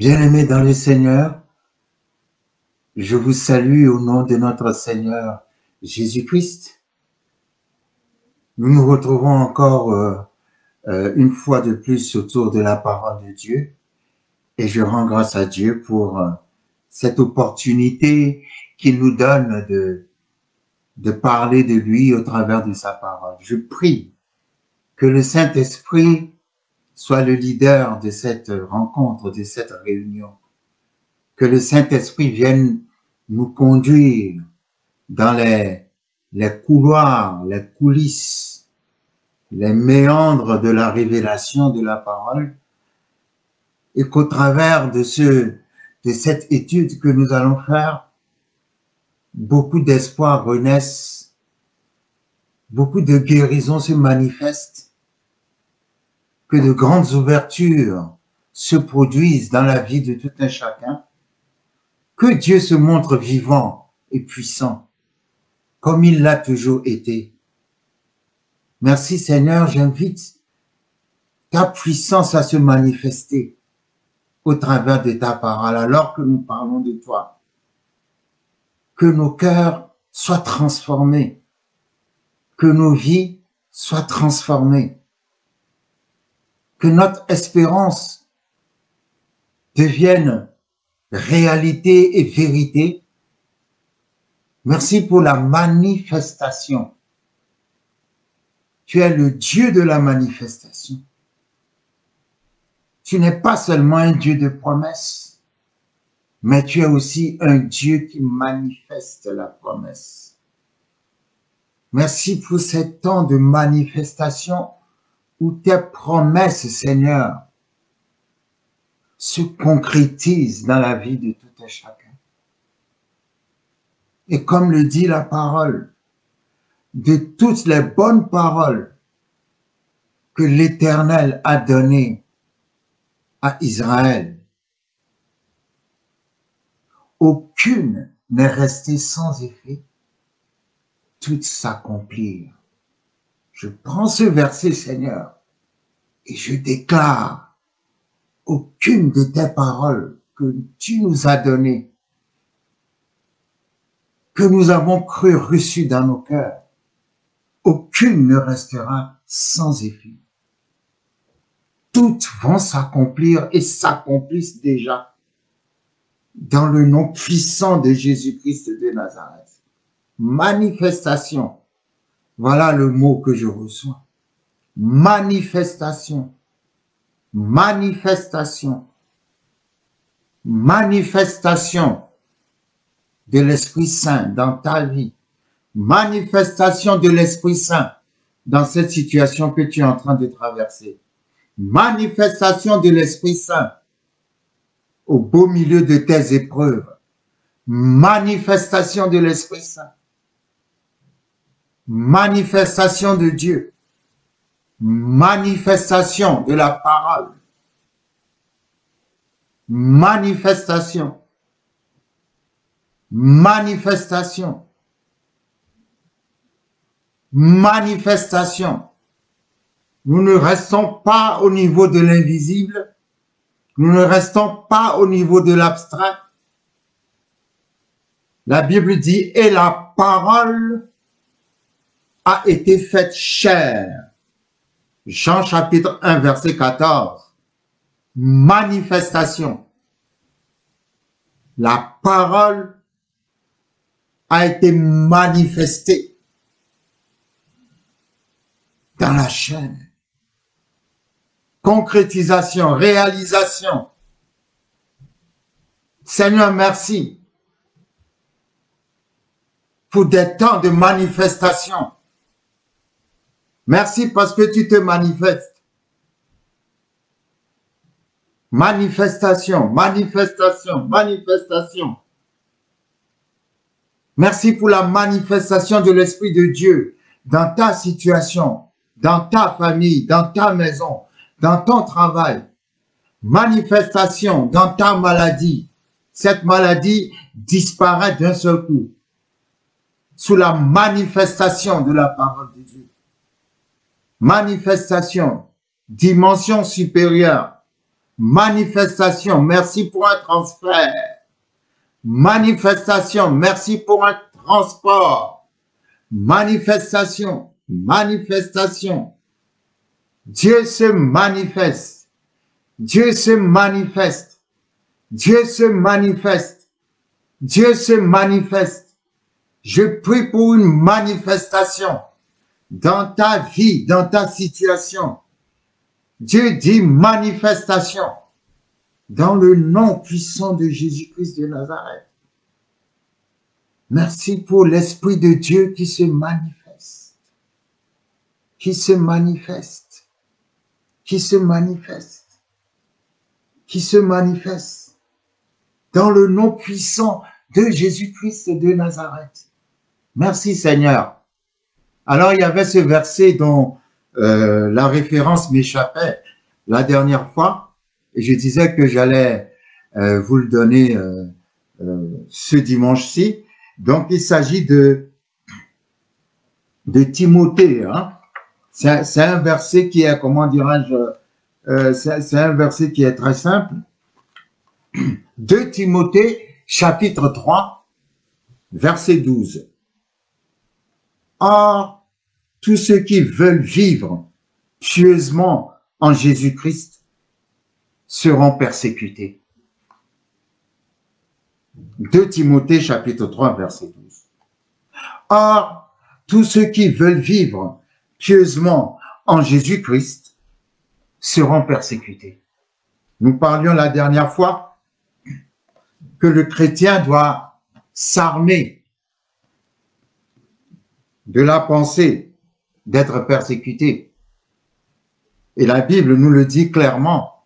Bien-aimés dans le Seigneur, je vous salue au nom de notre Seigneur Jésus-Christ. Nous nous retrouvons encore une fois de plus autour de la parole de Dieu et je rends grâce à Dieu pour cette opportunité qu'il nous donne de parler de lui au travers de sa parole. Je prie que le Saint-Esprit soit le leader de cette rencontre, de cette réunion. Que le Saint-Esprit vienne nous conduire dans les couloirs, les coulisses, les méandres de la révélation de la parole et qu'au travers de cette étude que nous allons faire, beaucoup d'espoir renaissent, beaucoup de guérisons se manifestent, que de grandes ouvertures se produisent dans la vie de tout un chacun, que Dieu se montre vivant et puissant, comme il l'a toujours été. Merci Seigneur, j'invite ta puissance à se manifester au travers de ta parole, alors que nous parlons de toi. Que nos cœurs soient transformés, que nos vies soient transformées, que notre espérance devienne réalité et vérité. Merci pour la manifestation. Tu es le Dieu de la manifestation. Tu n'es pas seulement un Dieu de promesses, mais tu es aussi un Dieu qui manifeste la promesse. Merci pour ces temps de manifestation où tes promesses, Seigneur, se concrétisent dans la vie de tout un chacun. Et comme le dit la parole, de toutes les bonnes paroles que l'Éternel a données à Israël, aucune n'est restée sans effet, toutes s'accomplirent. Je prends ce verset, Seigneur, et je déclare aucune de tes paroles que tu nous as données, que nous avons cru reçues dans nos cœurs, aucune ne restera sans effet. Toutes vont s'accomplir et s'accomplissent déjà dans le nom puissant de Jésus-Christ de Nazareth. Manifestation, voilà le mot que je reçois. Manifestation, manifestation, manifestation de l'Esprit Saint dans ta vie, manifestation de l'Esprit Saint dans cette situation que tu es en train de traverser, manifestation de l'Esprit Saint au beau milieu de tes épreuves, manifestation de l'Esprit Saint, manifestation de Dieu, manifestation de la parole, manifestation, manifestation, manifestation. Nous ne restons pas au niveau de l'invisible, nous ne restons pas au niveau de l'abstrait. La Bible dit, et la parole a été faite chair. Jean chapitre 1, verset 14. Manifestation. La parole a été manifestée dans la chair. Concrétisation, réalisation. Seigneur, merci pour des temps de manifestation. Merci parce que tu te manifestes. Manifestation, manifestation, manifestation. Merci pour la manifestation de l'Esprit de Dieu dans ta situation, dans ta famille, dans ta maison, dans ton travail. Manifestation dans ta maladie. Cette maladie disparaît d'un seul coup sous la manifestation de la parole de Dieu. Manifestation, dimension supérieure, Manifestation, merci pour un transfert. Manifestation, merci pour un transport. Manifestation, manifestation. Dieu se manifeste. Dieu se manifeste. Dieu se manifeste. Dieu se manifeste. Je prie pour une manifestation dans ta vie, dans ta situation. Dieu dit manifestation dans le nom puissant de Jésus-Christ de Nazareth. Merci pour l'Esprit de Dieu qui se manifeste, qui se manifeste, qui se manifeste, qui se manifeste dans le nom puissant de Jésus-Christ de Nazareth. Merci Seigneur. Alors il y avait ce verset dont la référence m'échappait la dernière fois et je disais que j'allais vous le donner ce dimanche-ci. Donc il s'agit de Timothée. Hein. C'est un verset qui est, comment dirais-je, c'est un verset qui est très simple. 2 Timothée chapitre 3 verset 12. Or, tous ceux qui veulent vivre pieusement en Jésus-Christ seront persécutés. 2 Timothée chapitre 3 verset 12. Or, tous ceux qui veulent vivre pieusement en Jésus-Christ seront persécutés. Nous parlions la dernière fois que le chrétien doit s'armer de la pensée d'être persécuté. Et la Bible nous le dit clairement.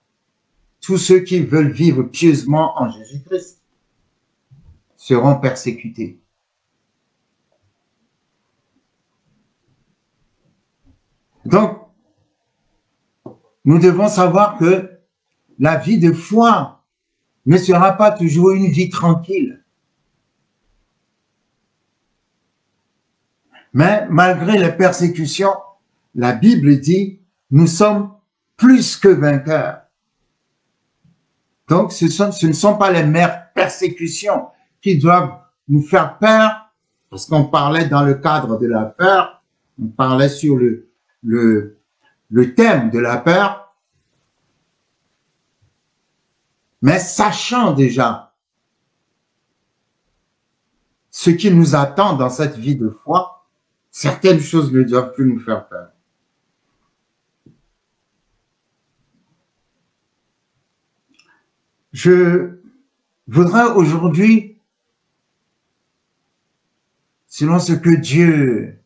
Tous ceux qui veulent vivre pieusement en Jésus-Christ seront persécutés. Donc, nous devons savoir que la vie de foi ne sera pas toujours une vie tranquille. Mais malgré les persécutions, la Bible dit, nous sommes plus que vainqueurs. Donc, ce ne sont pas les mères persécutions qui doivent nous faire peur, parce qu'on parlait dans le cadre de la peur, on parlait sur le thème de la peur, mais sachant déjà ce qui nous attend dans cette vie de foi, certaines choses ne doivent plus nous faire peur. Je voudrais aujourd'hui, selon ce que Dieu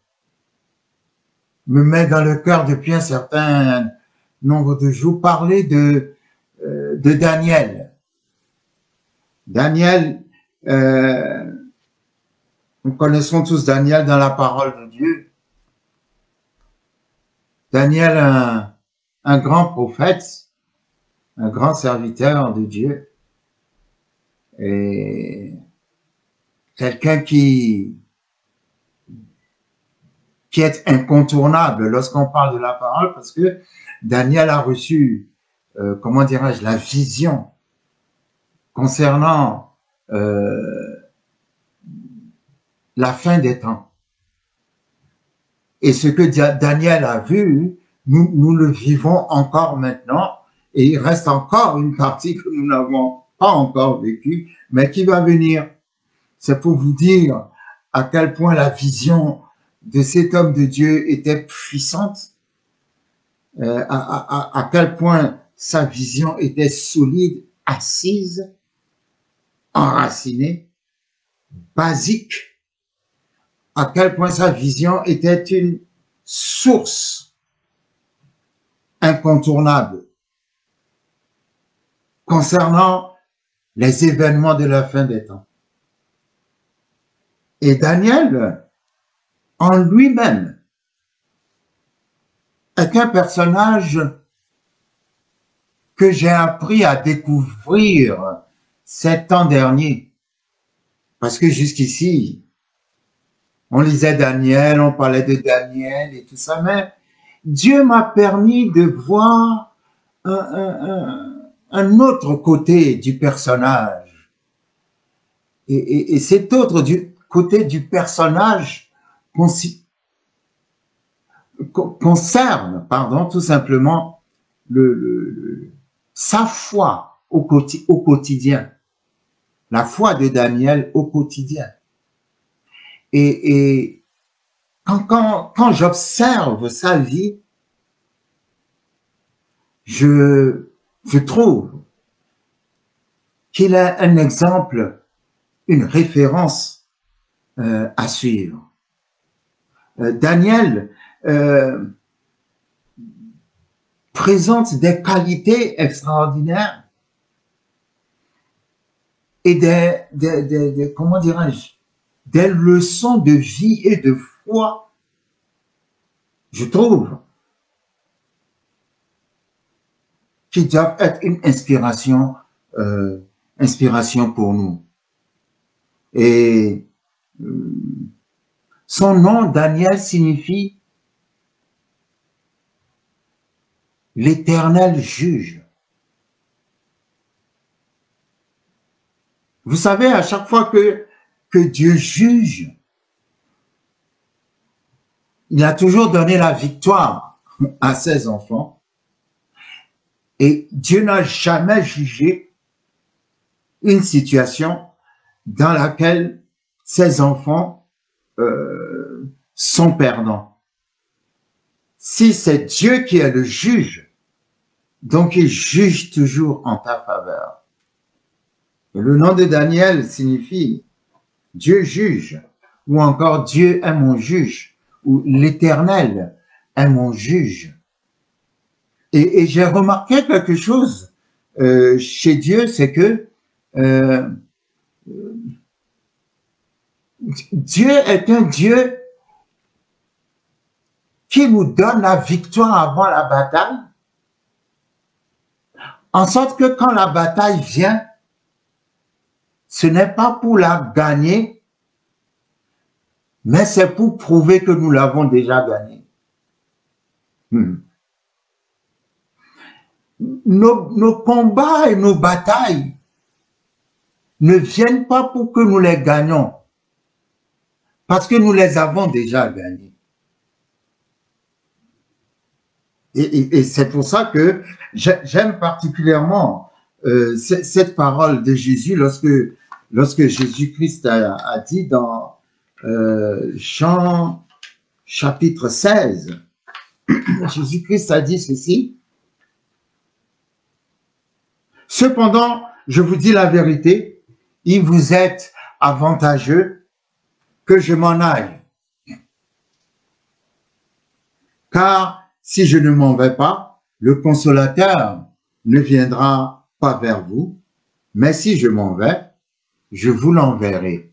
me met dans le cœur depuis un certain nombre de jours, parler de Daniel. Daniel, nous connaissons tous Daniel dans la parole de Dieu. Daniel, un grand prophète, un grand serviteur de Dieu, et quelqu'un qui est incontournable lorsqu'on parle de la parole, parce que Daniel a reçu, comment dirais-je, la vision concernant la fin des temps. Et ce que Daniel a vu, nous le vivons encore maintenant, et il reste encore une partie que nous n'avons pas encore vécue, mais qui va venir. C'est pour vous dire à quel point la vision de cet homme de Dieu était puissante, à quel point sa vision était solide, assise, enracinée, basique, à quel point sa vision était une source incontournable concernant les événements de la fin des temps. Et Daniel, en lui-même, est un personnage que j'ai appris à découvrir ces temps derniers. Parce que jusqu'ici, on lisait Daniel, on parlait de Daniel et tout ça, mais Dieu m'a permis de voir un autre côté du personnage. Et cet autre côté du personnage concerne, tout simplement sa foi au quotidien, la foi de Daniel au quotidien. Et quand j'observe sa vie, je trouve qu'il a un exemple, une référence à suivre. Daniel présente des qualités extraordinaires et comment dirais-je, des leçons de vie et de foi, je trouve, qui doivent être une inspiration pour nous. Et son nom, Daniel, signifie l'Éternel juge. Vous savez, à chaque fois que Dieu juge, il a toujours donné la victoire à ses enfants. Et Dieu n'a jamais jugé une situation dans laquelle ses enfants sont perdants. Si c'est Dieu qui est le juge, donc il juge toujours en ta faveur. Et le nom de Daniel signifie Dieu juge, ou encore Dieu est mon juge, ou l'Éternel est mon juge. Et j'ai remarqué quelque chose chez Dieu, c'est que Dieu est un Dieu qui nous donne la victoire avant la bataille, en sorte que quand la bataille vient, ce n'est pas pour la gagner, mais c'est pour prouver que nous l'avons déjà gagnée. Nos combats et nos batailles ne viennent pas pour que nous les gagnons, parce que nous les avons déjà gagnés. Et c'est pour ça que j'aime particulièrement cette parole de Jésus lorsque Jésus-Christ a dit dans Jean chapitre 16, Jésus-Christ a dit ceci: « Cependant, je vous dis la vérité, il vous est avantageux que je m'en aille. Car si je ne m'en vais pas, le consolateur ne viendra pas vers vous, mais si je m'en vais, je vous l'enverrai.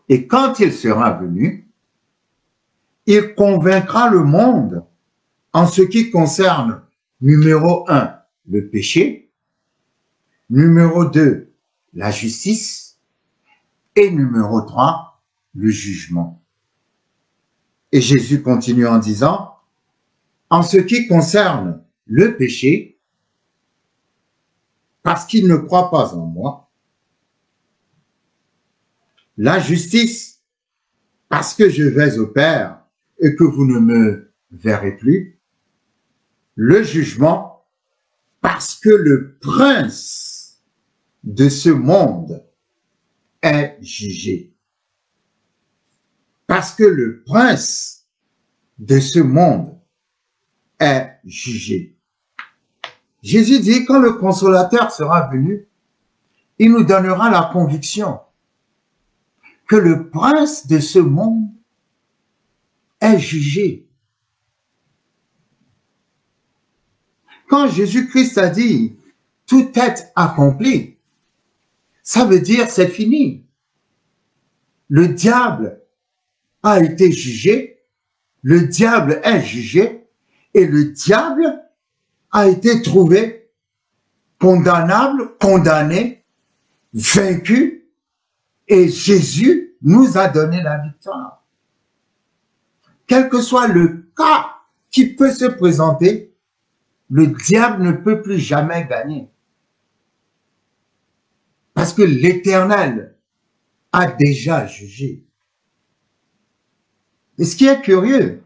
Et quand il sera venu, il convaincra le monde en ce qui concerne, numéro 1, le péché, numéro 2, la justice, et numéro 3, le jugement. » Et Jésus continue en disant, en ce qui concerne le péché, parce qu'il ne croit pas en moi, la justice, parce que je vais au Père et que vous ne me verrez plus, le jugement, parce que le prince de ce monde est jugé. Parce que le prince de ce monde est jugé. Jésus dit, quand le consolateur sera venu, il nous donnera la conviction que le prince de ce monde est jugé. Quand Jésus-Christ a dit, tout est accompli, ça veut dire c'est fini. Le diable a été jugé, le diable est jugé, et le diable a été trouvé condamnable, condamné, vaincu, et Jésus nous a donné la victoire. Quel que soit le cas qui peut se présenter le diable ne peut plus jamais gagner. Parce que l'Éternel a déjà jugé. Et ce qui est curieux,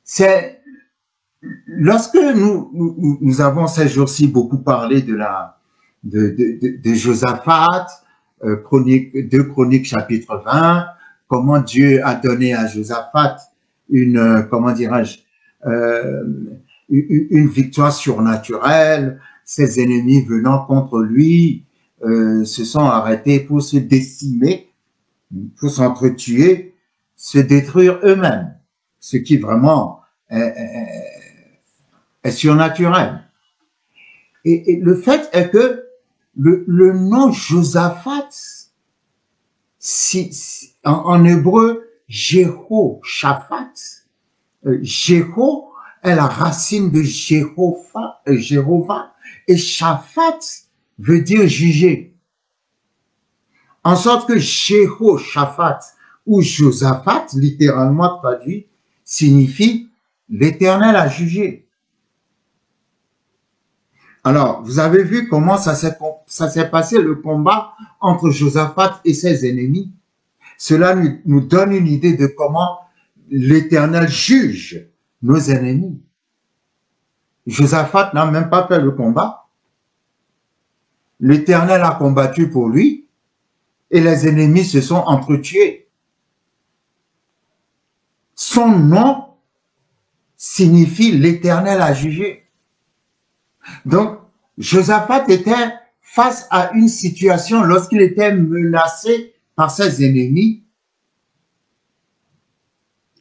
c'est lorsque nous avons ces jours-ci beaucoup parlé de Josaphat, 2 Chroniques chapitre 20, comment Dieu a donné à Josaphat comment dirais-je, une victoire surnaturelle, ses ennemis venant contre lui se sont arrêtés pour se décimer, pour s'entretuer, se détruire eux-mêmes, ce qui vraiment est surnaturel. Et le fait est que le nom Josaphat, en hébreu, Jéhoshaphat, Jého est la racine de Jéhovah, et Shaphat veut dire juger. En sorte que Jéhoshaphat ou Josaphat, littéralement traduit, signifie l'Éternel a jugé. Alors, vous avez vu comment ça s'est passé le combat entre Josaphat et ses ennemis. Cela nous donne une idée de comment l'Éternel juge nos ennemis. Josaphat n'a même pas fait le combat. L'Éternel a combattu pour lui et les ennemis se sont entretués. Son nom signifie l'Éternel a jugé. Donc, Josaphat était face à une situation lorsqu'il était menacé par ses ennemis.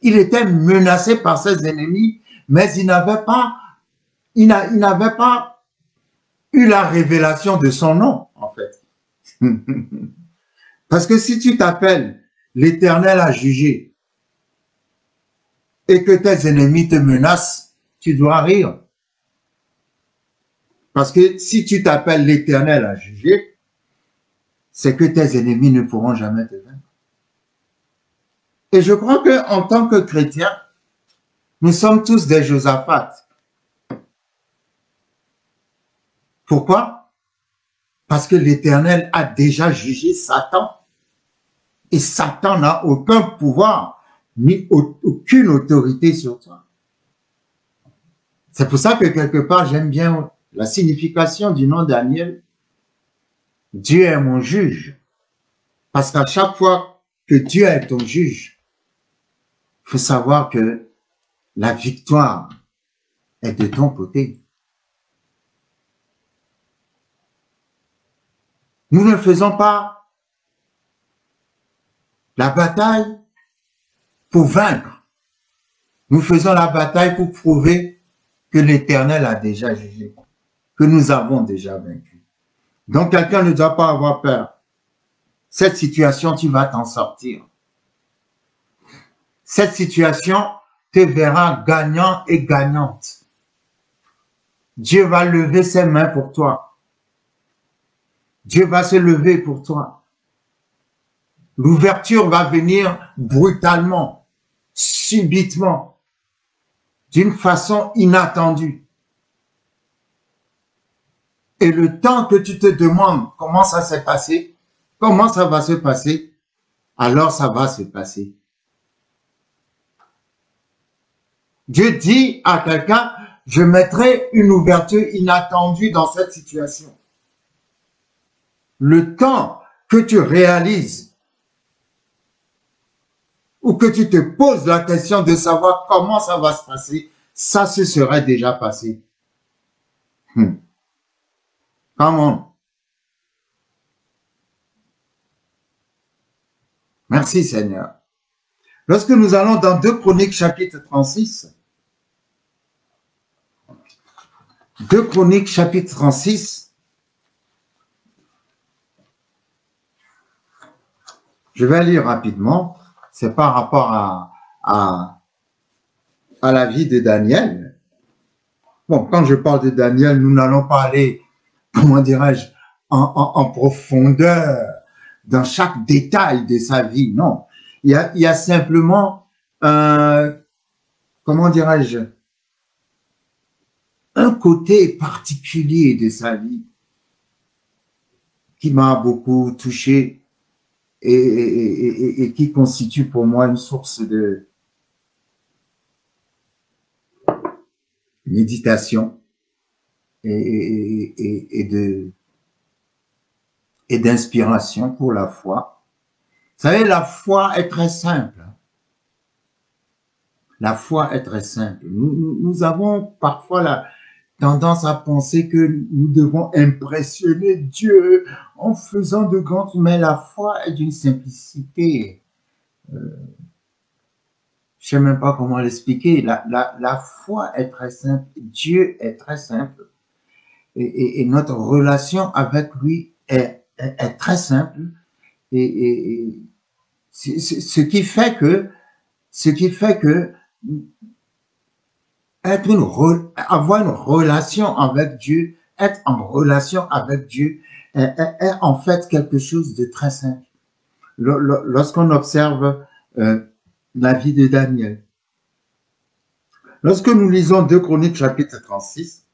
Il était menacé par ses ennemis, mais il n'avait pas eu la révélation de son nom, en fait. Parce que si tu t'appelles l'Éternel a jugé et que tes ennemis te menacent, tu dois rire. Parce que si tu t'appelles l'Éternel à juger, c'est que tes ennemis ne pourront jamais te vaincre. Et je crois qu'en tant que chrétiens, nous sommes tous des Josaphat. Pourquoi? Parce que l'Éternel a déjà jugé Satan. Et Satan n'a aucun pouvoir, ni aucune autorité sur toi. C'est pour ça que quelque part, j'aime bien la signification du nom Daniel. Dieu est mon juge. Parce qu'à chaque fois que Dieu est ton juge, il faut savoir que la victoire est de ton côté. Nous ne faisons pas la bataille pour vaincre. Nous faisons la bataille pour prouver que l'Éternel a déjà jugé, que nous avons déjà vaincu. Donc, quelqu'un ne doit pas avoir peur. Cette situation, tu vas t'en sortir. Cette situation te verra gagnant et gagnante. Dieu va lever ses mains pour toi. Dieu va se lever pour toi. L'ouverture va venir brutalement, subitement, d'une façon inattendue. Et le temps que tu te demandes comment ça s'est passé, comment ça va se passer, alors ça va se passer. Dieu dit à quelqu'un, je mettrai une ouverture inattendue dans cette situation. Le temps que tu réalises ou que tu te poses la question de savoir comment ça va se passer, ça se serait déjà passé. Come on. Merci Seigneur. Lorsque nous allons dans 2 Chroniques chapitre 36, 2 Chroniques chapitre 36, je vais lire rapidement, c'est par rapport à la vie de Daniel. Bon, quand je parle de Daniel, nous n'allons pas aller, comment dirais-je, en profondeur dans chaque détail de sa vie, non. Il y a simplement, comment dirais-je, un côté particulier de sa vie qui m'a beaucoup touché et qui constitue pour moi une source de méditation et d'inspiration pour la foi. Vous savez, la foi est très simple. La foi est très simple. Nous avons parfois la tendance à penser que nous devons impressionner Dieu en faisant de grandes, mais la foi est d'une simplicité. Je ne sais même pas comment l'expliquer. La foi est très simple. Dieu est très simple. Et notre relation avec lui est très simple. Et ce qui fait que avoir une relation avec Dieu, être en relation avec Dieu est en fait quelque chose de très simple. Lorsqu'on observe la vie de Daniel, lorsque nous lisons 2 Chroniques chapitre 36,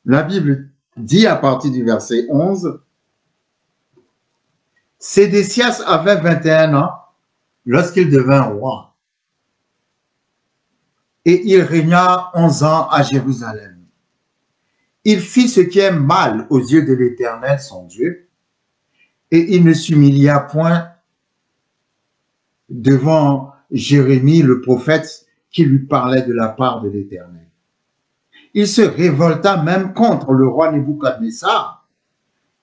la Bible dit à partir du verset 11, « Sédécias avait 21 ans lorsqu'il devint roi. Et il régna 11 ans à Jérusalem. Il fit ce qui est mal aux yeux de l'Éternel, son Dieu, et il ne s'humilia point devant Jérémie, le prophète, qui lui parlait de la part de l'Éternel. Il se révolta même contre le roi Nebuchadnezzar,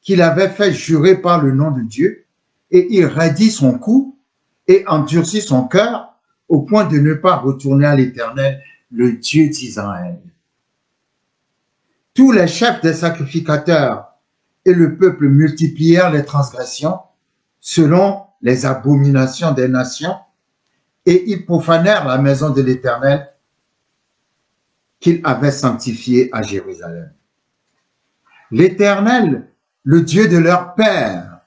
qu'il avait fait jurer par le nom de Dieu, et il raidit son cou et endurcit son cœur au point de ne pas retourner à l'Éternel, le Dieu d'Israël. Tous les chefs des sacrificateurs et le peuple multiplièrent les transgressions selon les abominations des nations, et ils profanèrent la maison de l'Éternel qu'il avait sanctifiée à Jérusalem. L'Éternel, le Dieu de leur père,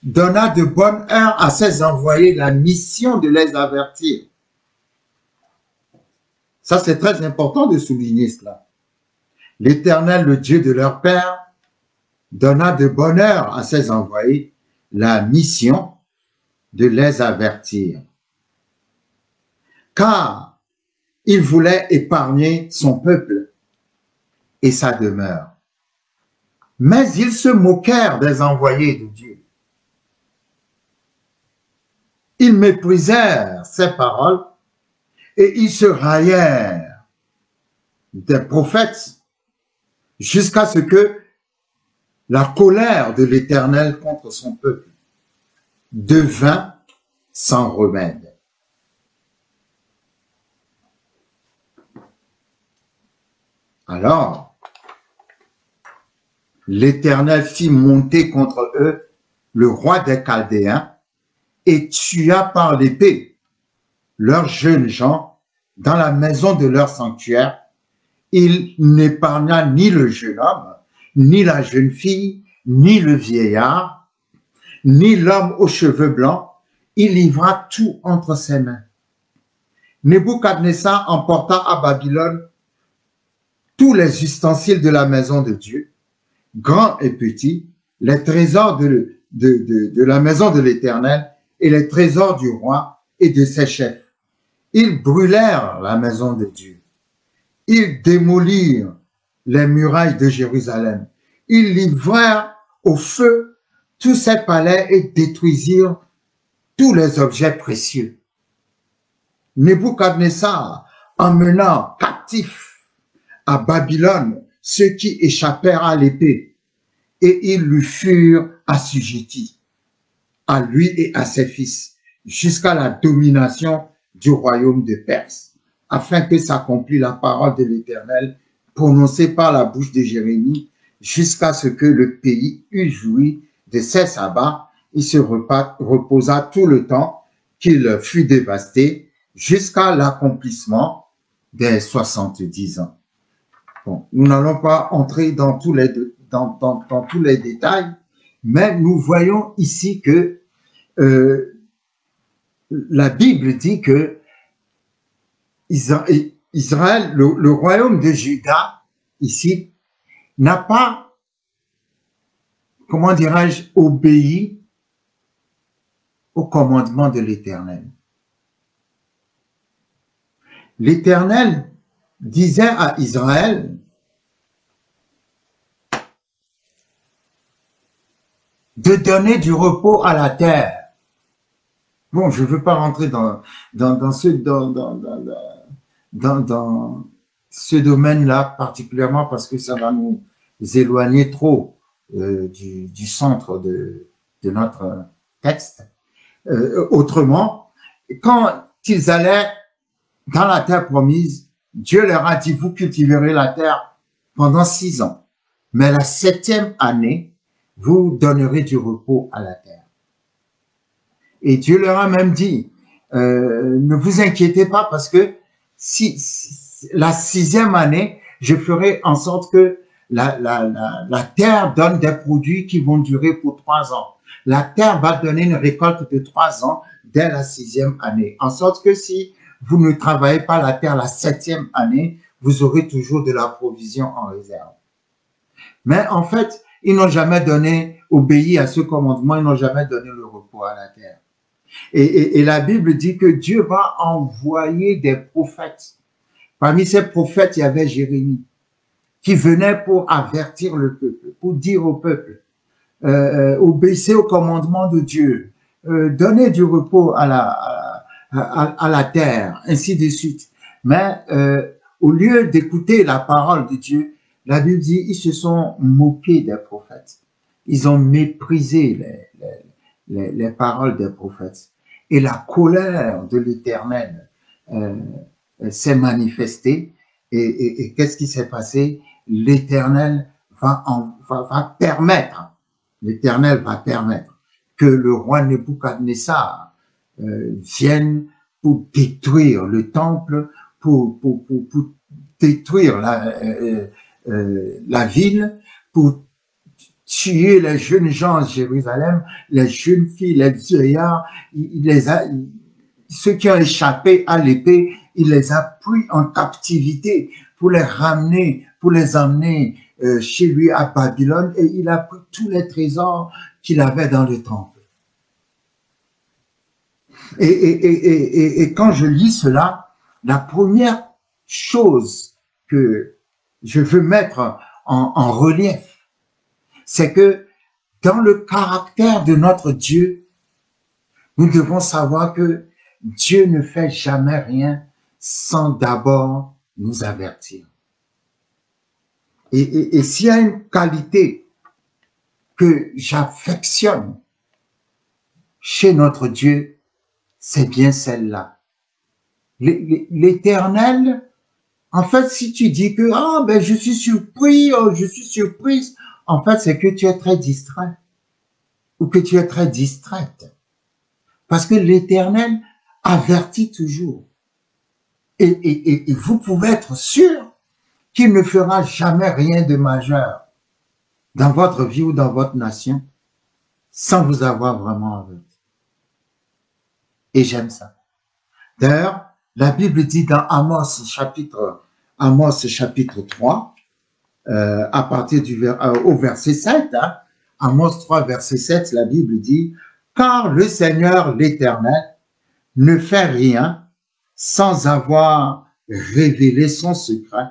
donna de bonne heure à ses envoyés la mission de les avertir. Ça, c'est très important de souligner cela. L'Éternel, le Dieu de leur père, donna de bonne heure à ses envoyés la mission de les avertir. Car il voulait épargner son peuple et sa demeure. Mais ils se moquèrent des envoyés de Dieu. Ils méprisèrent ses paroles et ils se raillèrent des prophètes jusqu'à ce que la colère de l'Éternel contre son peuple devint sans remède. Alors, l'Éternel fit monter contre eux le roi des Chaldéens et tua par l'épée leurs jeunes gens dans la maison de leur sanctuaire. Il n'épargna ni le jeune homme, ni la jeune fille, ni le vieillard, ni l'homme aux cheveux blancs. Il livra tout entre ses mains. Nebuchadnezzar emporta à Babylone tous les ustensiles de la maison de Dieu, grands et petits, les trésors de la maison de l'Éternel et les trésors du roi et de ses chefs. Ils brûlèrent la maison de Dieu. Ils démolirent les murailles de Jérusalem. Ils livrèrent au feu tous ses palais et détruisirent tous les objets précieux. Nebuchadnezzar emmena captifs à Babylone ceux qui échappèrent à l'épée, et ils lui furent assujettis, à lui et à ses fils, jusqu'à la domination du royaume de Perse, afin que s'accomplisse la parole de l'Éternel prononcée par la bouche de Jérémie, jusqu'à ce que le pays eût joui de ses sabbats. Il se reposa tout le temps qu'il fut dévasté, jusqu'à l'accomplissement des 70 ans. Bon, nous n'allons pas entrer dans tous les détails, mais nous voyons ici que la Bible dit que Israël, le royaume de Juda, ici, n'a pas, comment dirais-je, obéi au commandement de l'Éternel. L'Éternel disait à Israël de donner du repos à la terre. Bon, je ne veux pas rentrer dans ce domaine-là particulièrement parce que ça va nous éloigner trop du centre de notre texte. Autrement, quand ils allaient dans la terre promise, Dieu leur a dit, vous cultiverez la terre pendant 6 ans. Mais la 7e année, vous donnerez du repos à la terre. Et Dieu leur a même dit, ne vous inquiétez pas parce que si la 6e année, je ferai en sorte que la terre donne des produits qui vont durer pour 3 ans. La terre va donner une récolte de 3 ans dès la 6e année. En sorte que si vous ne travaillez pas la terre la 7e année, vous aurez toujours de la provision en réserve. Mais en fait, ils n'ont jamais obéi à ce commandement, ils n'ont jamais donné le repos à la terre. Et la Bible dit que Dieu va envoyer des prophètes. Parmi ces prophètes, il y avait Jérémie, qui venait pour avertir le peuple, pour dire au peuple, obéissez au commandement de Dieu, donnez du repos à la terre, ainsi de suite. Mais au lieu d'écouter la parole de Dieu, la Bible dit, ils se sont moqués des prophètes. Ils ont méprisé les paroles des prophètes. Et la colère de l'Éternel s'est manifestée. Et qu'est-ce qui s'est passé? L'Éternel va permettre que le roi Nebuchadnezzar vienne pour détruire le temple, pour détruire la ville, pour tuer les jeunes gens de Jérusalem, les jeunes filles, les vieillards, ceux qui ont échappé à l'épée, il les a pris en captivité pour les ramener, pour les emmener chez lui à Babylone, et il a pris tous les trésors qu'il avait dans le temple. Et quand je lis cela, la première chose que je veux mettre en relief, c'est que dans le caractère de notre Dieu, nous devons savoir que Dieu ne fait jamais rien sans d'abord nous avertir. Et s'il y a une qualité que j'affectionne chez notre Dieu, c'est bien celle-là. L'Éternel, en fait, si tu dis que je suis surpris, je suis surprise, en fait, c'est que tu es très distrait ou que tu es très distraite. Parce que l'Éternel avertit toujours. Et vous pouvez être sûr qu'il ne fera jamais rien de majeur dans votre vie ou dans votre nation sans vous avoir vraiment averti. Et j'aime ça. D'ailleurs, la Bible dit dans Amos chapitre 3, à partir au verset 7, Amos 3, verset 7, la Bible dit « Car le Seigneur l'Éternel ne fait rien sans avoir révélé son secret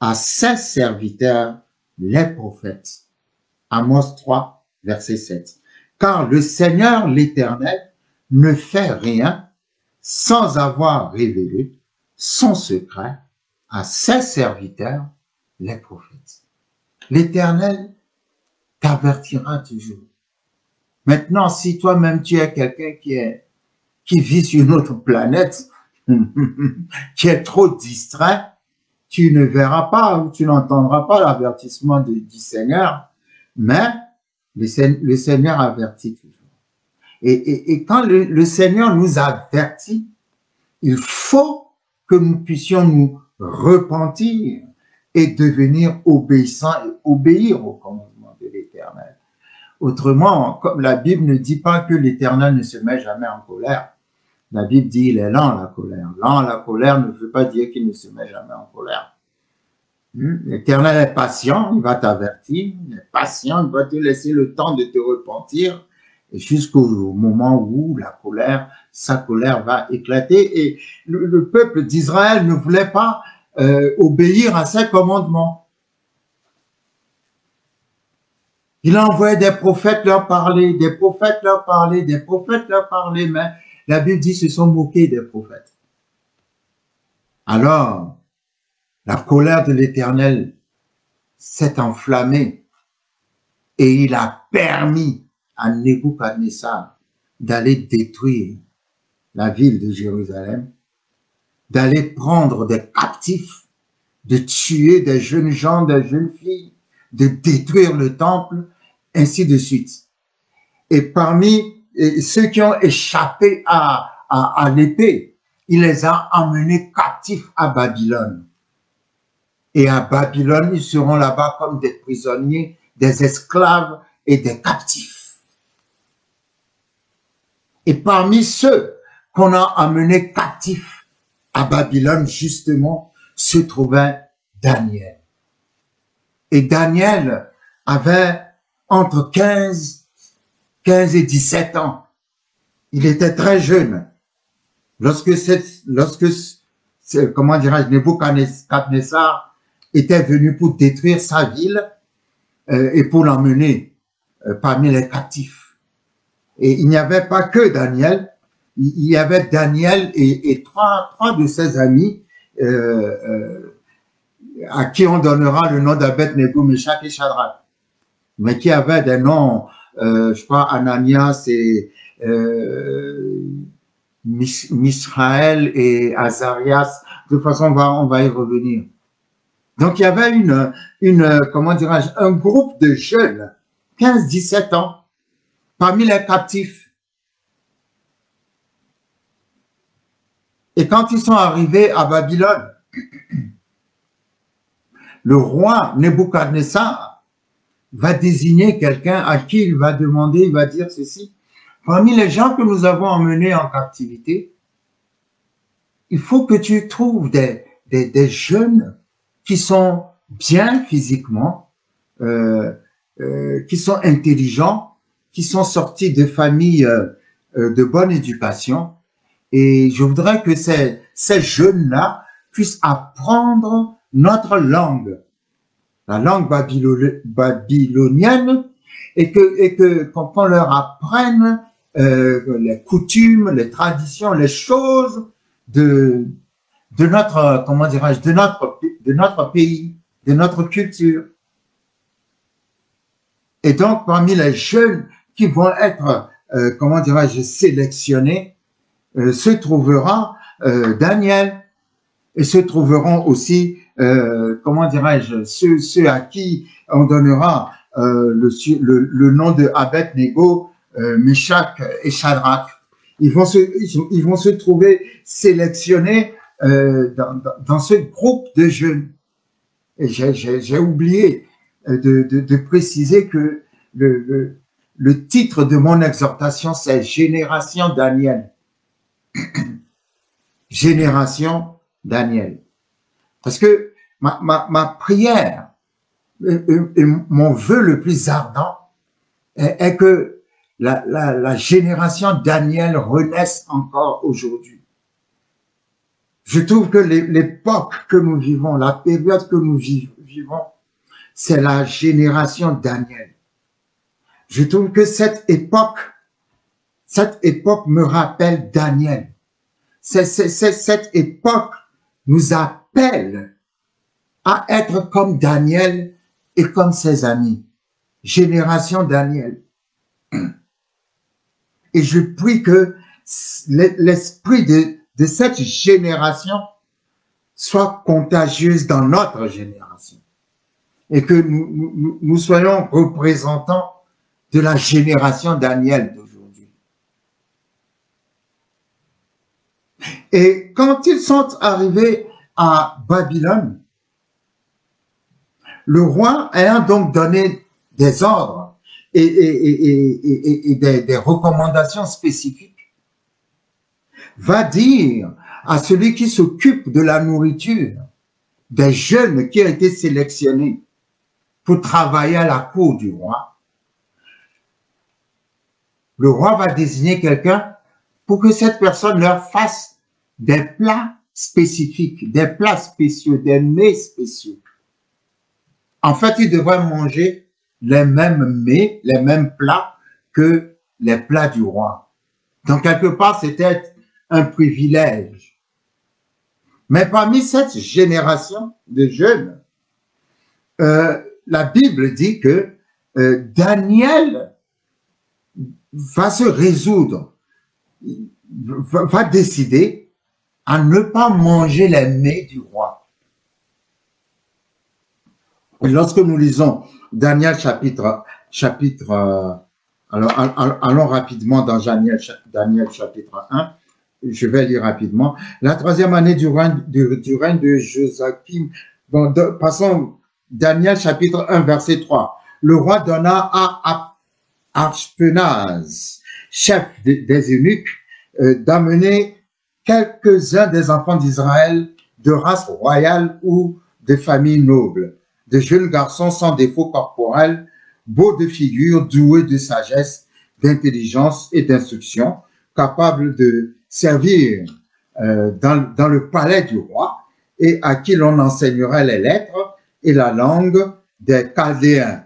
à ses serviteurs, les prophètes. » Amos 3, verset 7. « Car le Seigneur l'Éternel ne fait rien sans avoir révélé son secret à ses serviteurs, les prophètes. » L'Éternel t'avertira toujours. Maintenant, si toi-même tu es quelqu'un qui vit sur une autre planète, qui est trop distrait, tu ne verras pas ou tu n'entendras pas l'avertissement du Seigneur, mais le Seigneur avertit toujours. Et quand le Seigneur nous avertit, il faut que nous puissions nous repentir et devenir obéissants et obéir au commandement de l'Éternel. Autrement, comme la Bible ne dit pas que l'Éternel ne se met jamais en colère, La Bible dit il est lent la colère. Lent la colère ne veut pas dire qu'il ne se met jamais en colère. L'Éternel est patient, il va t'avertir, il est patient, il va te laisser le temps de te repentir jusqu'au moment où sa colère va éclater. Et le peuple d'Israël ne voulait pas obéir à ses commandements. Il envoyait des prophètes leur parler, des prophètes leur parler, des prophètes leur parler, mais la Bible dit qu'ils se sont moqués des prophètes. Alors, la colère de l'Éternel s'est enflammée et il a permis à Nebuchadnezzar d'aller détruire la ville de Jérusalem, d'aller prendre des captifs, de tuer des jeunes gens, des jeunes filles, de détruire le temple, ainsi de suite. Et parmi ceux qui ont échappé à l'épée, il les a emmenés captifs à Babylone. Et à Babylone, ils seront là-bas comme des prisonniers, des esclaves et des captifs. Et parmi ceux qu'on a emmenés captifs à Babylone, justement, se trouvait Daniel. Et Daniel avait entre 15 et 17 ans. Il était très jeune. Lorsque comment dirais-je, Nebuchadnezzar était venu pour détruire sa ville et pour l'emmener parmi les captifs. Et il n'y avait pas que Daniel, il y avait Daniel et trois de ses amis à qui on donnera le nom d'Abed-Nego, Meshach et Shadrach, mais qui avaient des noms, je crois, Ananias et Misraël et Azarias. De toute façon, on va y revenir. Donc, il y avait comment dirais-je, un groupe de jeunes, 15-17 ans, parmi les captifs. Et quand ils sont arrivés à Babylone, le roi Nebuchadnezzar va désigner quelqu'un à qui il va demander, il va dire ceci: parmi les gens que nous avons emmenés en captivité, il faut que tu trouves des jeunes qui sont bien physiquement, qui sont intelligents, qui sont sortis de familles de bonne éducation. Et je voudrais que ces jeunes-là puissent apprendre notre langue, la langue babylonienne, et qu'on leur apprenne les coutumes, les traditions, les choses de notre, comment dirais-je, de notre pays, de notre culture. Et donc, parmi les jeunes qui vont être, comment dirais-je, sélectionnés, se trouvera Daniel, et se trouveront aussi, comment dirais-je, ceux à qui on donnera le nom de Abed-Nego, Meshach et Shadrach. Ils vont se trouver sélectionnés dans ce groupe de jeunes. Et j'ai oublié de préciser que le titre de mon exhortation, c'est Génération Daniel. Génération Daniel. Parce que ma prière et mon vœu le plus ardent est que la génération Daniel renaisse encore aujourd'hui. Je trouve que l'époque que nous vivons, la période que nous vivons, c'est la génération Daniel. Je trouve que cette époque me rappelle Daniel. Cette époque nous appelle à être comme Daniel et comme ses amis. Génération Daniel. Et je prie que l'esprit de cette génération soit contagieuse dans notre génération. Et que nous soyons représentants de la génération Daniel d'aujourd'hui. Et quand ils sont arrivés à Babylone, le roi ayant donc donné des ordres et des recommandations spécifiques, va dire à celui qui s'occupe de la nourriture des jeunes qui ont été sélectionnés pour travailler à la cour du roi, le roi va désigner quelqu'un pour que cette personne leur fasse des plats spécifiques, des plats spéciaux, des mets spéciaux. En fait, ils devraient manger les mêmes mets, les mêmes plats que les plats du roi. Donc, quelque part, c'était un privilège. Mais parmi cette génération de jeunes, la Bible dit que Daniel va se résoudre, va décider à ne pas manger les mets du roi. Et lorsque nous lisons Daniel allons rapidement dans Daniel chapitre 1, je vais lire rapidement. La troisième année du règne de Joachim, bon, passons Daniel chapitre 1 verset 3. Le roi donna à Ashpenaz, chef des eunuques, d'amener quelques-uns des enfants d'Israël de race royale ou de famille noble, de jeunes garçons sans défaut corporel, beaux de figure, doués de sagesse, d'intelligence et d'instruction, capables de servir dans le palais du roi et à qui l'on enseignerait les lettres et la langue des Chaldéens.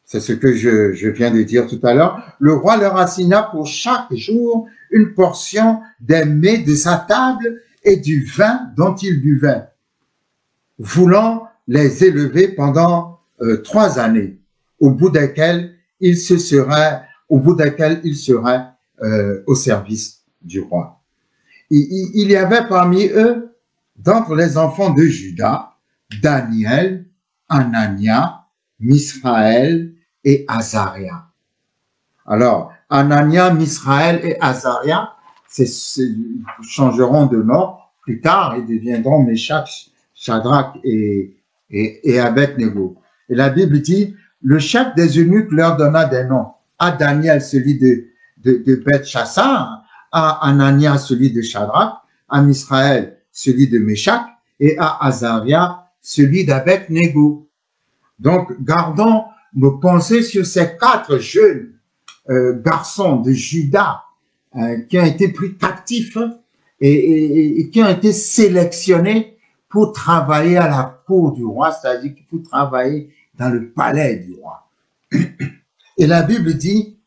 C'est ce que je viens de dire tout à l'heure. Le roi leur assigna pour chaque jour une portion des mets de sa table et du vin dont ils buvaient, voulant les élever pendant 3 années, au bout desquelles ils seraient au service du roi. Il y avait parmi eux, d'entre les enfants de Juda, Daniel, Anania, Misraël et Azaria. Alors, Anania, Misraël et Azaria changeront de nom plus tard et deviendront Meshach, Shadrach et Abed-Nego. Et la Bible dit, le chef des eunuques leur donna des noms. À Daniel, celui de Beth-Chassar, à Anania, celui de Shadrach, à Misraël, celui de Meshach, et à Azaria, celui d'Abed-Nego. Donc, gardons nos pensées sur ces 4 jeunes garçons de Juda qui ont été pris captifs et qui ont été sélectionnés pour travailler à la cour du roi, c'est-à-dire pour travailler dans le palais du roi. Et la Bible dit,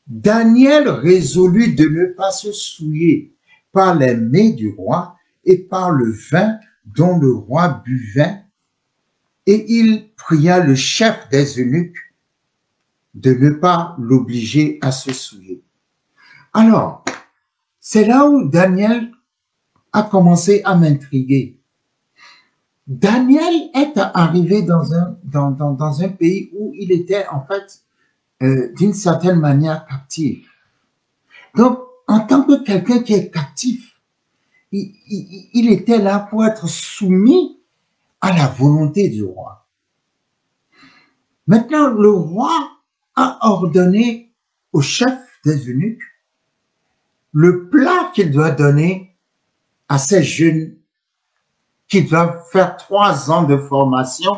Daniel résolut de ne pas se souiller par les mets du roi et par le vin dont le roi buvait, et il pria le chef des eunuques de ne pas l'obliger à se souiller. Alors, c'est là où Daniel a commencé à m'intriguer. Daniel est arrivé dans un pays où il était en fait d'une certaine manière captif. Donc, en tant que quelqu'un qui est captif, il était là pour être soumis à la volonté du roi. Maintenant, le roi a ordonné au chef des eunuques le plat qu'il doit donner à ces jeunes qui doivent faire 3 ans de formation,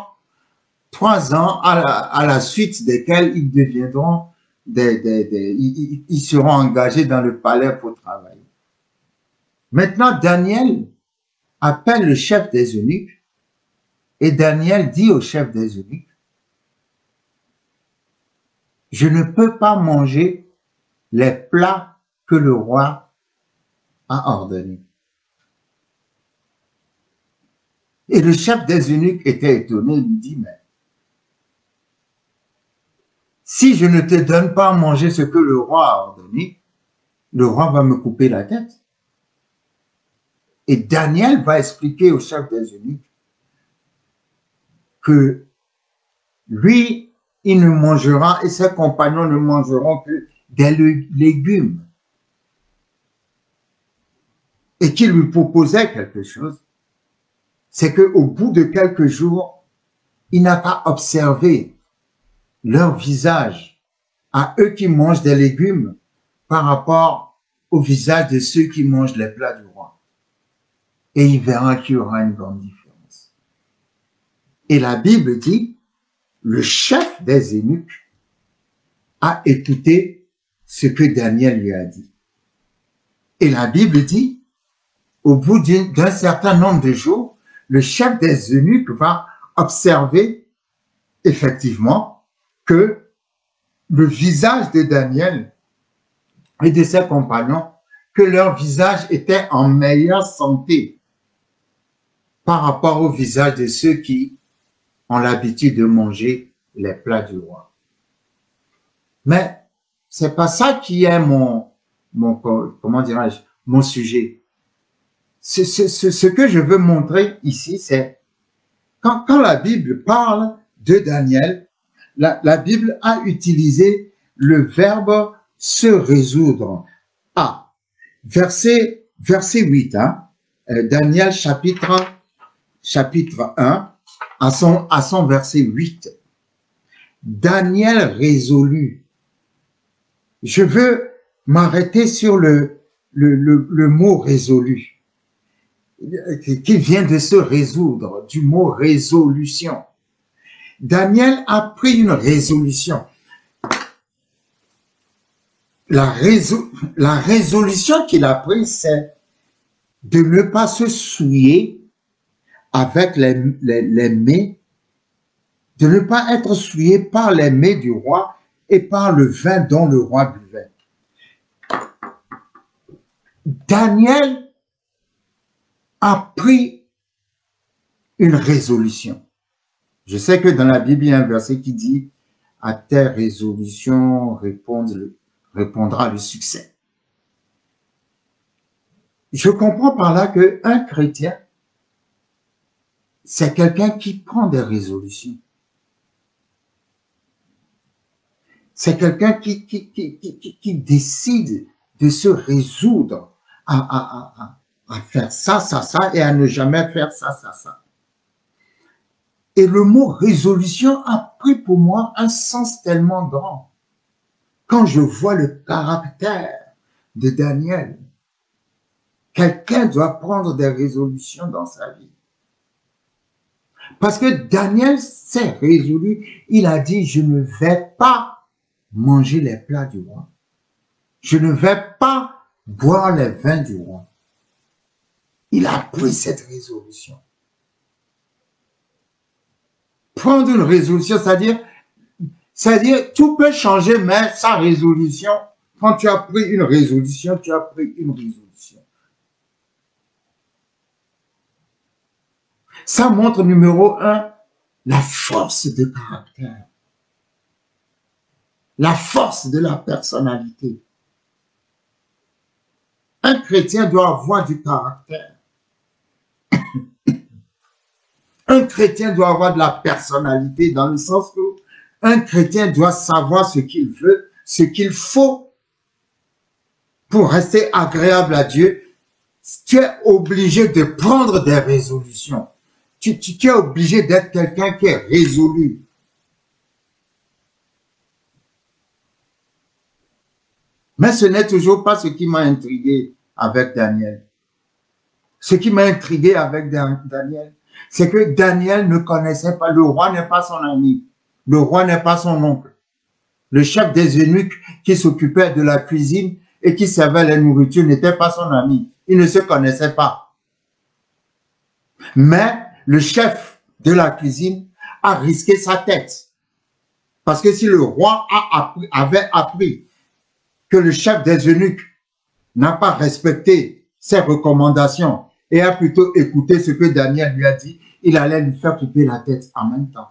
3 ans à la suite desquels ils deviendront ils seront engagés dans le palais pour travailler. Maintenant, Daniel appelle le chef des eunuques et Daniel dit au chef des eunuques, je ne peux pas manger les plats que le roi a ordonnés. Et le chef des eunuques était étonné, il lui dit, mais si je ne te donne pas à manger ce que le roi a ordonné, le roi va me couper la tête. Et Daniel va expliquer au chef des eunuques que lui, il ne mangera et ses compagnons ne mangeront que des légumes. Et qu'il lui proposait quelque chose, c'est qu'au bout de quelques jours, il n'a qu'à observer leur visage à eux qui mangent des légumes par rapport au visage de ceux qui mangent les plats du roi. Et il verra qu'il y aura une grande différence. Et la Bible dit, le chef des eunuques a écouté ce que Daniel lui a dit. Et la Bible dit, au bout d'un certain nombre de jours, le chef des eunuques va observer effectivement que le visage de Daniel et de ses compagnons, que leur visage était en meilleure santé par rapport au visage de ceux qui ont l'habitude de manger les plats du roi. Mais c'est pas ça qui est comment dirais-je, mon sujet. Ce que je veux montrer ici, c'est quand la Bible parle de Daniel, la Bible a utilisé le verbe se résoudre. Ah, verset 8, hein, Daniel chapitre 1, à son verset 8. Daniel résolu. Je veux m'arrêter sur le mot résolu, qui vient de se résoudre, du mot résolution. Daniel a pris une résolution. La résolution qu'il a prise, c'est de ne pas se souiller avec les mets, de ne pas être souillé par les mets du roi et par le vin dont le roi buvait. Daniel a pris une résolution. Je sais que dans la Bible, il y a un verset qui dit « À tes résolutions répondra le succès ». Je comprends par là qu'un chrétien, c'est quelqu'un qui prend des résolutions. C'est quelqu'un qui décide de se résoudre à faire ça, ça, ça, et à ne jamais faire ça, ça, ça. Et le mot résolution a pris pour moi un sens tellement grand. Quand je vois le caractère de Daniel, quelqu'un doit prendre des résolutions dans sa vie. Parce que Daniel s'est résolu, il a dit, je ne vais pas manger les plats du roi. Je ne vais pas boire les vins du roi. Il a pris cette résolution. Prendre une résolution, c'est-à-dire tout peut changer, mais sa résolution, quand tu as pris une résolution, tu as pris une résolution. Ça montre, numéro 1, la force de caractère, la force de la personnalité. Un chrétien doit avoir du caractère. Un chrétien doit avoir de la personnalité dans le sens où un chrétien doit savoir ce qu'il veut, ce qu'il faut pour rester agréable à Dieu. Tu es obligé de prendre des résolutions. Tu es obligé d'être quelqu'un qui est résolu. Mais ce n'est toujours pas ce qui m'a intrigué avec Daniel. Ce qui m'a intrigué avec Daniel, c'est que Daniel ne connaissait pas, le roi n'est pas son ami, le roi n'est pas son oncle. Le chef des eunuques qui s'occupait de la cuisine et qui servait la nourriture n'était pas son ami. Ils ne se connaissaient pas. Mais le chef de la cuisine a risqué sa tête. Parce que si le roi avait appris que le chef des eunuques n'a pas respecté ses recommandations et a plutôt écouté ce que Daniel lui a dit, il allait lui faire couper la tête en même temps.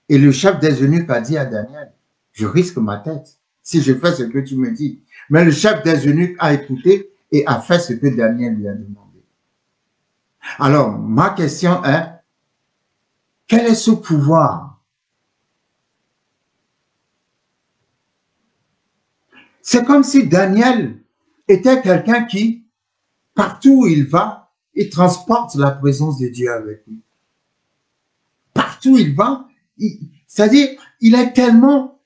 Et le chef des eunuques a dit à Daniel, je risque ma tête si je fais ce que tu me dis. Mais le chef des eunuques a écouté et a fait ce que Daniel lui a demandé. Alors, ma question est, quel est ce pouvoir? C'est comme si Daniel était quelqu'un qui, partout où il va, il transporte la présence de Dieu avec lui. Partout où il va, c'est-à-dire, il est tellement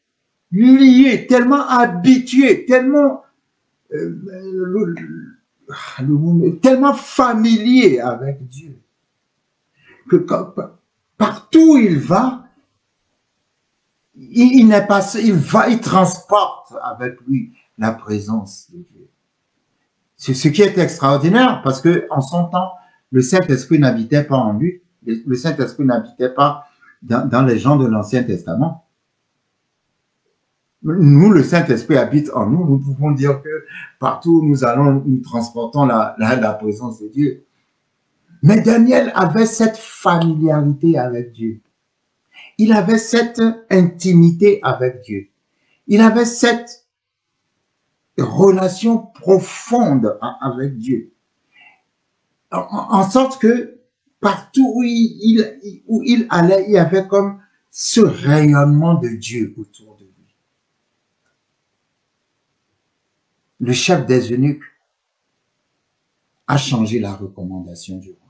lié, tellement habitué, tellement tellement familier avec Dieu, que partout où il va, il n'est pas, il transporte avec lui la présence de Dieu. C'est ce qui est extraordinaire, parce que en son temps, le Saint-Esprit n'habitait pas en lui. Le Saint-Esprit n'habitait pas dans les gens de l'Ancien Testament. Nous, le Saint-Esprit habite en nous. Nous pouvons dire que partout où nous allons, nous transportons la présence de Dieu. Mais Daniel avait cette familiarité avec Dieu. Il avait cette intimité avec Dieu. Il avait cette relation profonde avec Dieu. En sorte que partout où il allait, il y avait comme ce rayonnement de Dieu autour de lui. Le chef des eunuques a changé la recommandation du roi.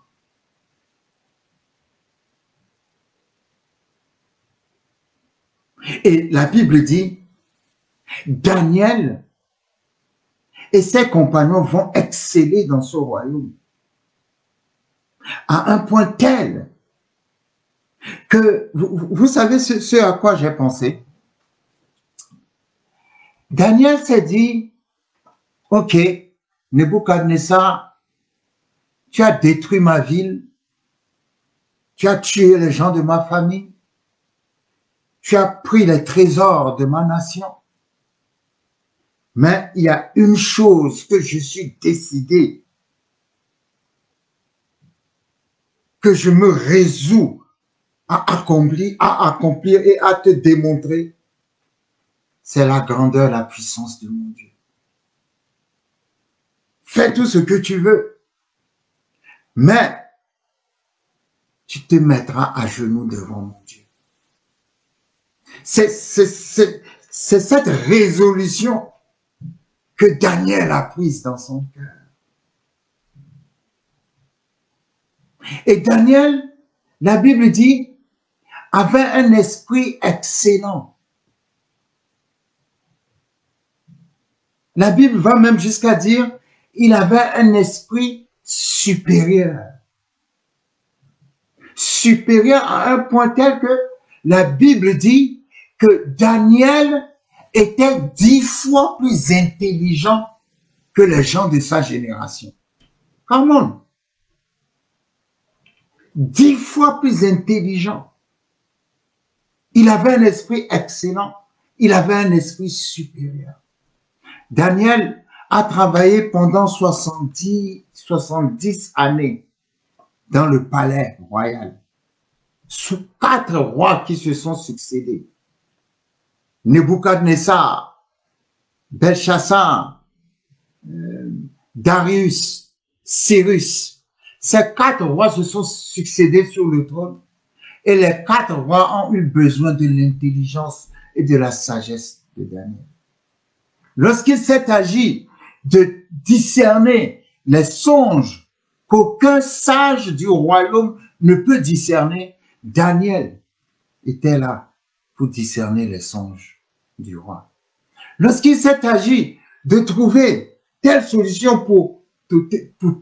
Et la Bible dit, Daniel et ses compagnons vont exceller dans ce royaume à un point tel que, vous savez ce à quoi j'ai pensé? Daniel s'est dit, ok, Nebuchadnezzar, tu as détruit ma ville, tu as tué les gens de ma famille, tu as pris les trésors de ma nation. Mais il y a une chose que je suis décidé, que je me résous à accomplir et à te démontrer, c'est la grandeur, la puissance de mon Dieu. Fais tout ce que tu veux, mais tu te mettras à genoux devant mon Dieu. C'est cette résolution que Daniel a prise dans son cœur. Et Daniel, la Bible dit, avait un esprit excellent. La Bible va même jusqu'à dire, il avait un esprit supérieur. Supérieur à un point tel que la Bible dit que Daniel était 10 fois plus intelligent que les gens de sa génération. Comment? 10 fois plus intelligent. Il avait un esprit excellent. Il avait un esprit supérieur. Daniel a travaillé pendant 70 années dans le palais royal, sous 4 rois qui se sont succédés. Nebuchadnezzar, Belshazzar, Darius, Cyrus. Ces 4 rois se sont succédés sur le trône et les 4 rois ont eu besoin de l'intelligence et de la sagesse de Daniel. Lorsqu'il s'est agi de discerner les songes qu'aucun sage du royaume ne peut discerner, Daniel était là pour discerner les songes du roi. Lorsqu'il s'est agi de trouver telle solution pour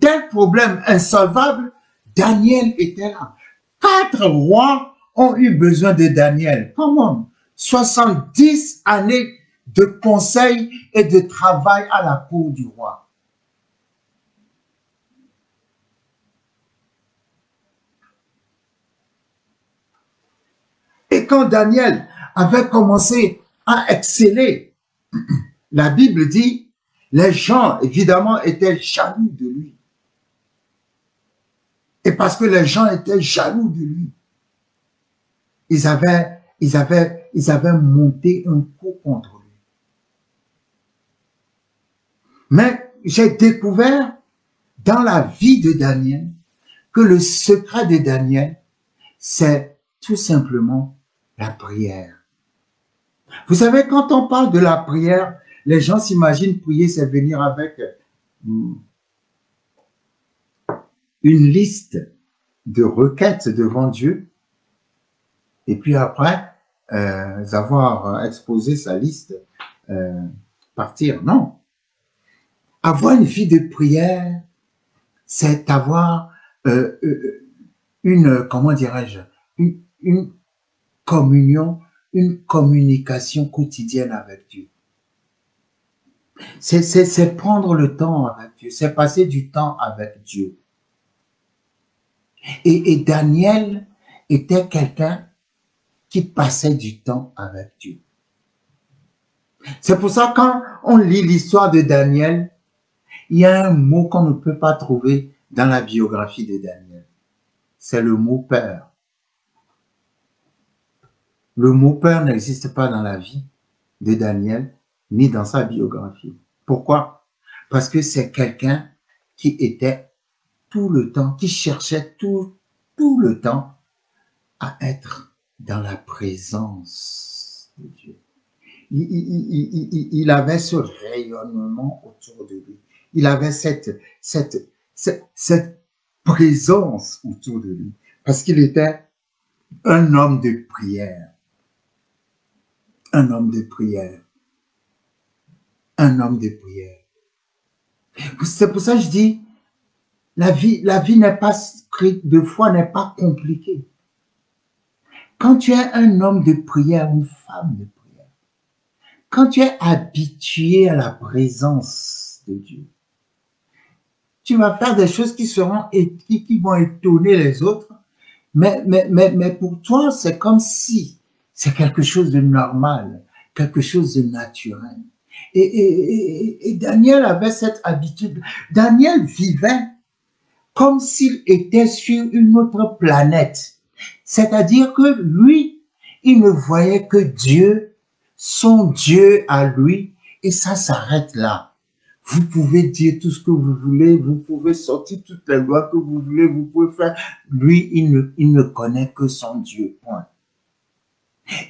tel problème insolvable, Daniel était là. 4 rois ont eu besoin de Daniel. Comment? 70 années de conseil et de travail à la cour du roi. Et quand Daniel avait commencé à exceller, la Bible dit, les gens, évidemment, étaient jaloux de lui. Et parce que les gens étaient jaloux de lui, ils avaient monté un coup contre lui. Mais j'ai découvert dans la vie de Daniel que le secret de Daniel, c'est tout simplement la prière. Vous savez, quand on parle de la prière, les gens s'imaginent prier, c'est venir avec une liste de requêtes devant Dieu et puis après avoir exposé sa liste, partir. Non. Avoir une vie de prière, c'est avoir comment dirais-je, une communion, une communication quotidienne avec Dieu. C'est prendre le temps avec Dieu, c'est passer du temps avec Dieu. Et Daniel était quelqu'un qui passait du temps avec Dieu. C'est pour ça que quand on lit l'histoire de Daniel, il y a un mot qu'on ne peut pas trouver dans la biographie de Daniel. C'est le mot peur. Le mot peur n'existe pas dans la vie de Daniel, ni dans sa biographie. Pourquoi? Parce que c'est quelqu'un qui était tout le temps, qui cherchait tout le temps à être dans la présence de Dieu. Il avait ce rayonnement autour de lui. Il avait cette présence autour de lui. Parce qu'il était un homme de prière. Un homme de prière. Un homme de prière. C'est pour ça que je dis, la vie n'est pas, de foi n'est pas compliquée. Quand tu es un homme de prière, une femme de prière, quand tu es habitué à la présence de Dieu, tu vas faire des choses qui vont étonner les autres, mais pour toi, c'est comme si c'est quelque chose de normal, quelque chose de naturel. Et Daniel avait cette habitude. Daniel vivait comme s'il était sur une autre planète. C'est-à-dire que lui, il ne voyait que Dieu, son Dieu à lui, et ça s'arrête là. Vous pouvez dire tout ce que vous voulez, vous pouvez sortir toutes les lois que vous voulez, vous pouvez faire. Lui, il ne connaît que son Dieu, point.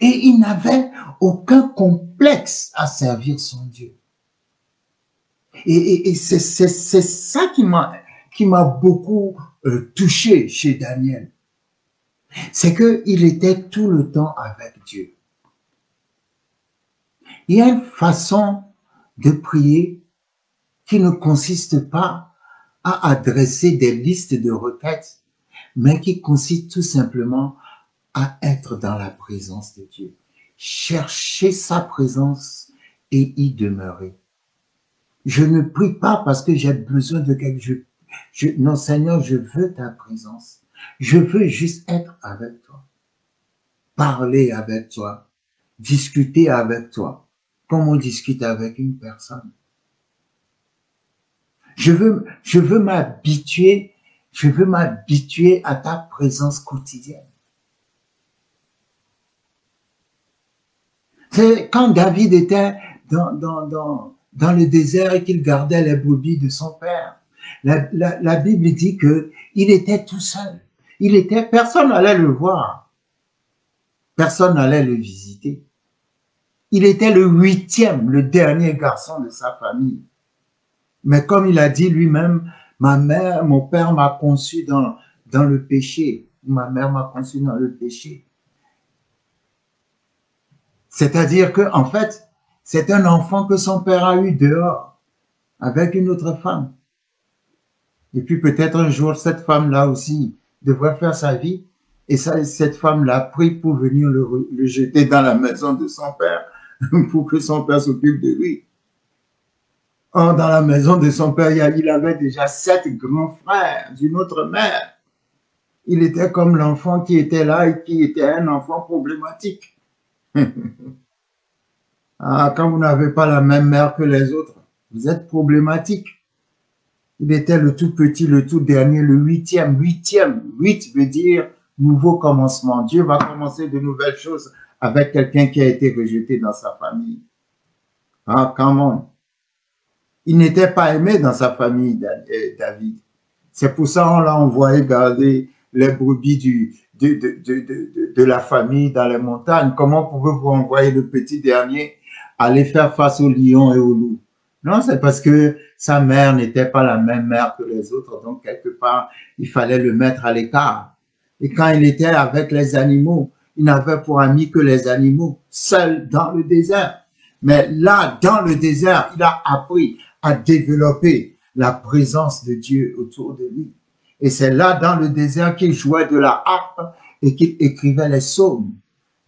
Et il n'avait aucun complexe à servir son Dieu. Et c'est ça qui m'a beaucoup touché chez Daniel. C'est qu'il était tout le temps avec Dieu. Il y a une façon de prier qui ne consiste pas à adresser des listes de requêtes, mais qui consiste tout simplement à être dans la présence de Dieu. Chercher sa présence et y demeurer. Je ne prie pas parce que j'ai besoin de quelque chose. Non, Seigneur, je veux ta présence. Je veux juste être avec toi. Parler avec toi. Discuter avec toi. Comme on discute avec une personne. Je veux m'habituer à ta présence quotidienne. C'est quand David était dans le désert et qu'il gardait les brebis de son père. La Bible dit qu'il était tout seul. Personne n'allait le voir. Personne n'allait le visiter. Il était le 8e, le dernier garçon de sa famille. Mais comme il a dit lui-même, mon père m'a conçu dans le péché. Ma mère m'a conçu dans le péché. C'est-à-dire que, en fait, c'est un enfant que son père a eu dehors, avec une autre femme. Et puis peut-être un jour, cette femme-là aussi devrait faire sa vie. Et cette femme l'a pris pour venir le jeter dans la maison de son père, pour que son père s'occupe de lui. Or, dans la maison de son père, il avait déjà 7 grands frères d'une autre mère. Il était comme l'enfant qui était là et qui était un enfant problématique. Ah, quand vous n'avez pas la même mère que les autres, vous êtes problématique. Il était le tout petit, le tout dernier, le 8e. 8 veut dire nouveau commencement. Dieu va commencer de nouvelles choses avec quelqu'un qui a été rejeté dans sa famille. Ah, comment? Il n'était pas aimé dans sa famille, David. C'est pour ça qu'on l'a envoyé garder les brebis de la famille dans les montagnes. Comment pouvez-vous envoyer le petit dernier aller faire face aux lions et aux loups? Non, c'est parce que sa mère n'était pas la même mère que les autres. Donc, quelque part, il fallait le mettre à l'écart. Et quand il était avec les animaux, il n'avait pour ami que les animaux, seul dans le désert. Mais là, dans le désert, il a appris à développer la présence de Dieu autour de lui. Et c'est là, dans le désert, qu'il jouait de la harpe et qu'il écrivait les psaumes.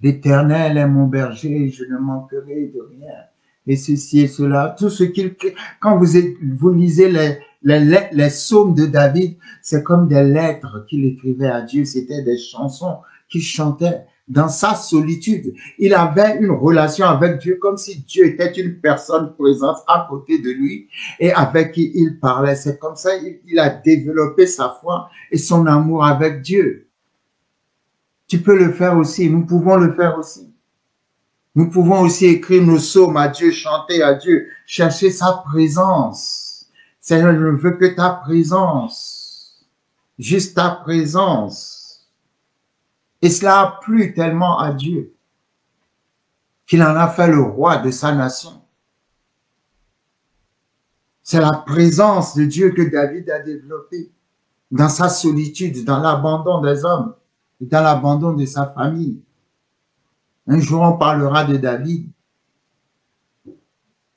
L'Éternel est mon berger, je ne manquerai de rien. Et ceci et cela, tout ce qu'il... Quand vous lisez les psaumes de David, c'est comme des lettres qu'il écrivait à Dieu, c'était des chansons qu'il chantait dans sa solitude. Il avait une relation avec Dieu comme si Dieu était une personne présente à côté de lui et avec qui il parlait. C'est comme ça qu'il a développé sa foi et son amour avec Dieu. Tu peux le faire aussi, nous pouvons le faire aussi. Nous pouvons aussi écrire nos psaumes à Dieu, chanter à Dieu, chercher sa présence. Seigneur, je ne veux que ta présence, juste ta présence. Et cela a plu tellement à Dieu qu'il en a fait le roi de sa nation. C'est la présence de Dieu que David a développée dans sa solitude, dans l'abandon des hommes, dans l'abandon de sa famille. Un jour, on parlera de David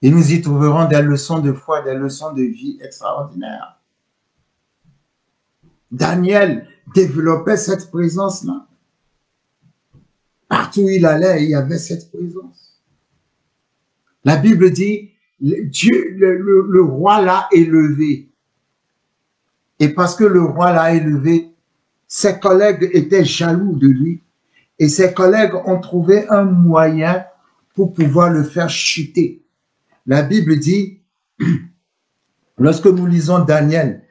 et nous y trouverons des leçons de foi, des leçons de vie extraordinaires. Daniel développait cette présence-là. Partout où il allait, il y avait cette présence. La Bible dit, Dieu, le roi l'a élevé. Et parce que le roi l'a élevé, ses collègues étaient jaloux de lui. Et ses collègues ont trouvé un moyen pour pouvoir le faire chuter. La Bible dit, lorsque nous lisons Daniel,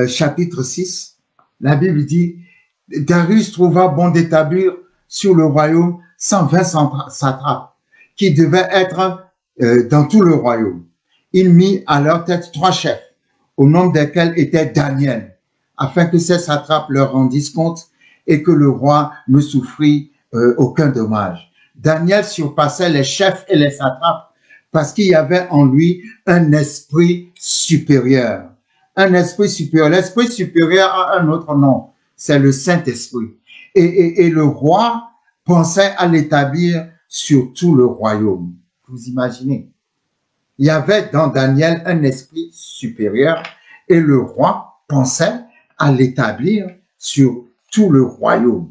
chapitre 6, la Bible dit, Darius trouva bon d'établir sur le royaume 120 satrapes, qui devaient être dans tout le royaume. Il mit à leur tête 3 chefs, au nombre desquels était Daniel, afin que ces satrapes leur rendissent compte et que le roi ne souffrit aucun dommage. Daniel surpassait les chefs et les satrapes parce qu'il y avait en lui un esprit supérieur. Un esprit supérieur. L'esprit supérieur a un autre nom, c'est le Saint-Esprit. Et le roi pensait à l'établir sur tout le royaume. Vous imaginez? Il y avait dans Daniel un esprit supérieur et le roi pensait à l'établir sur tout le royaume.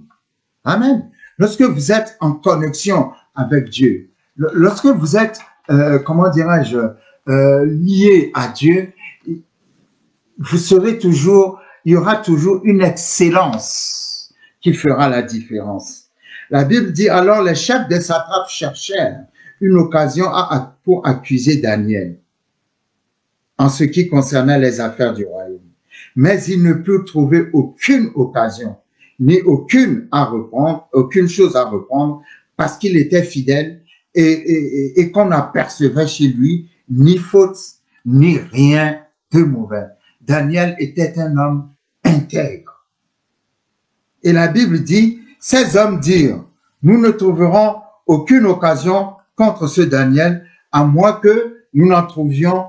Amen. Lorsque vous êtes en connexion avec Dieu, lorsque vous êtes, comment dirais-je, lié à Dieu, vous serez toujours, il y aura toujours une excellence qui fera la différence. La Bible dit, alors les chefs des satrapes cherchèrent une occasion pour accuser Daniel en ce qui concernait les affaires du royaume. Mais ils ne purent trouver aucune occasion ni aucune chose à reprendre, parce qu'il était fidèle et qu'on n'apercevait chez lui ni faute, ni rien de mauvais. Daniel était un homme intègre. Et la Bible dit, ces hommes dirent, nous ne trouverons aucune occasion contre ce Daniel, à moins que nous n'en trouvions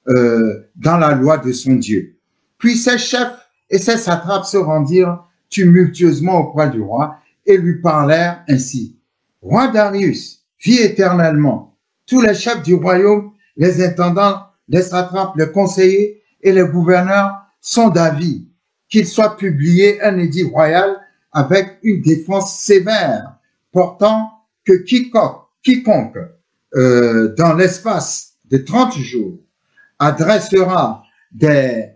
dans la loi de son Dieu. Puis ces chefs et ces satrapes se rendirent tumultueusement auprès du roi et lui parlèrent ainsi. Roi Darius, vis éternellement. Tous les chefs du royaume, les intendants, les satrapes, les conseillers et les gouverneurs sont d'avis qu'il soit publié un édit royal avec une défense sévère, portant que quiconque dans l'espace de 30 jours, adressera des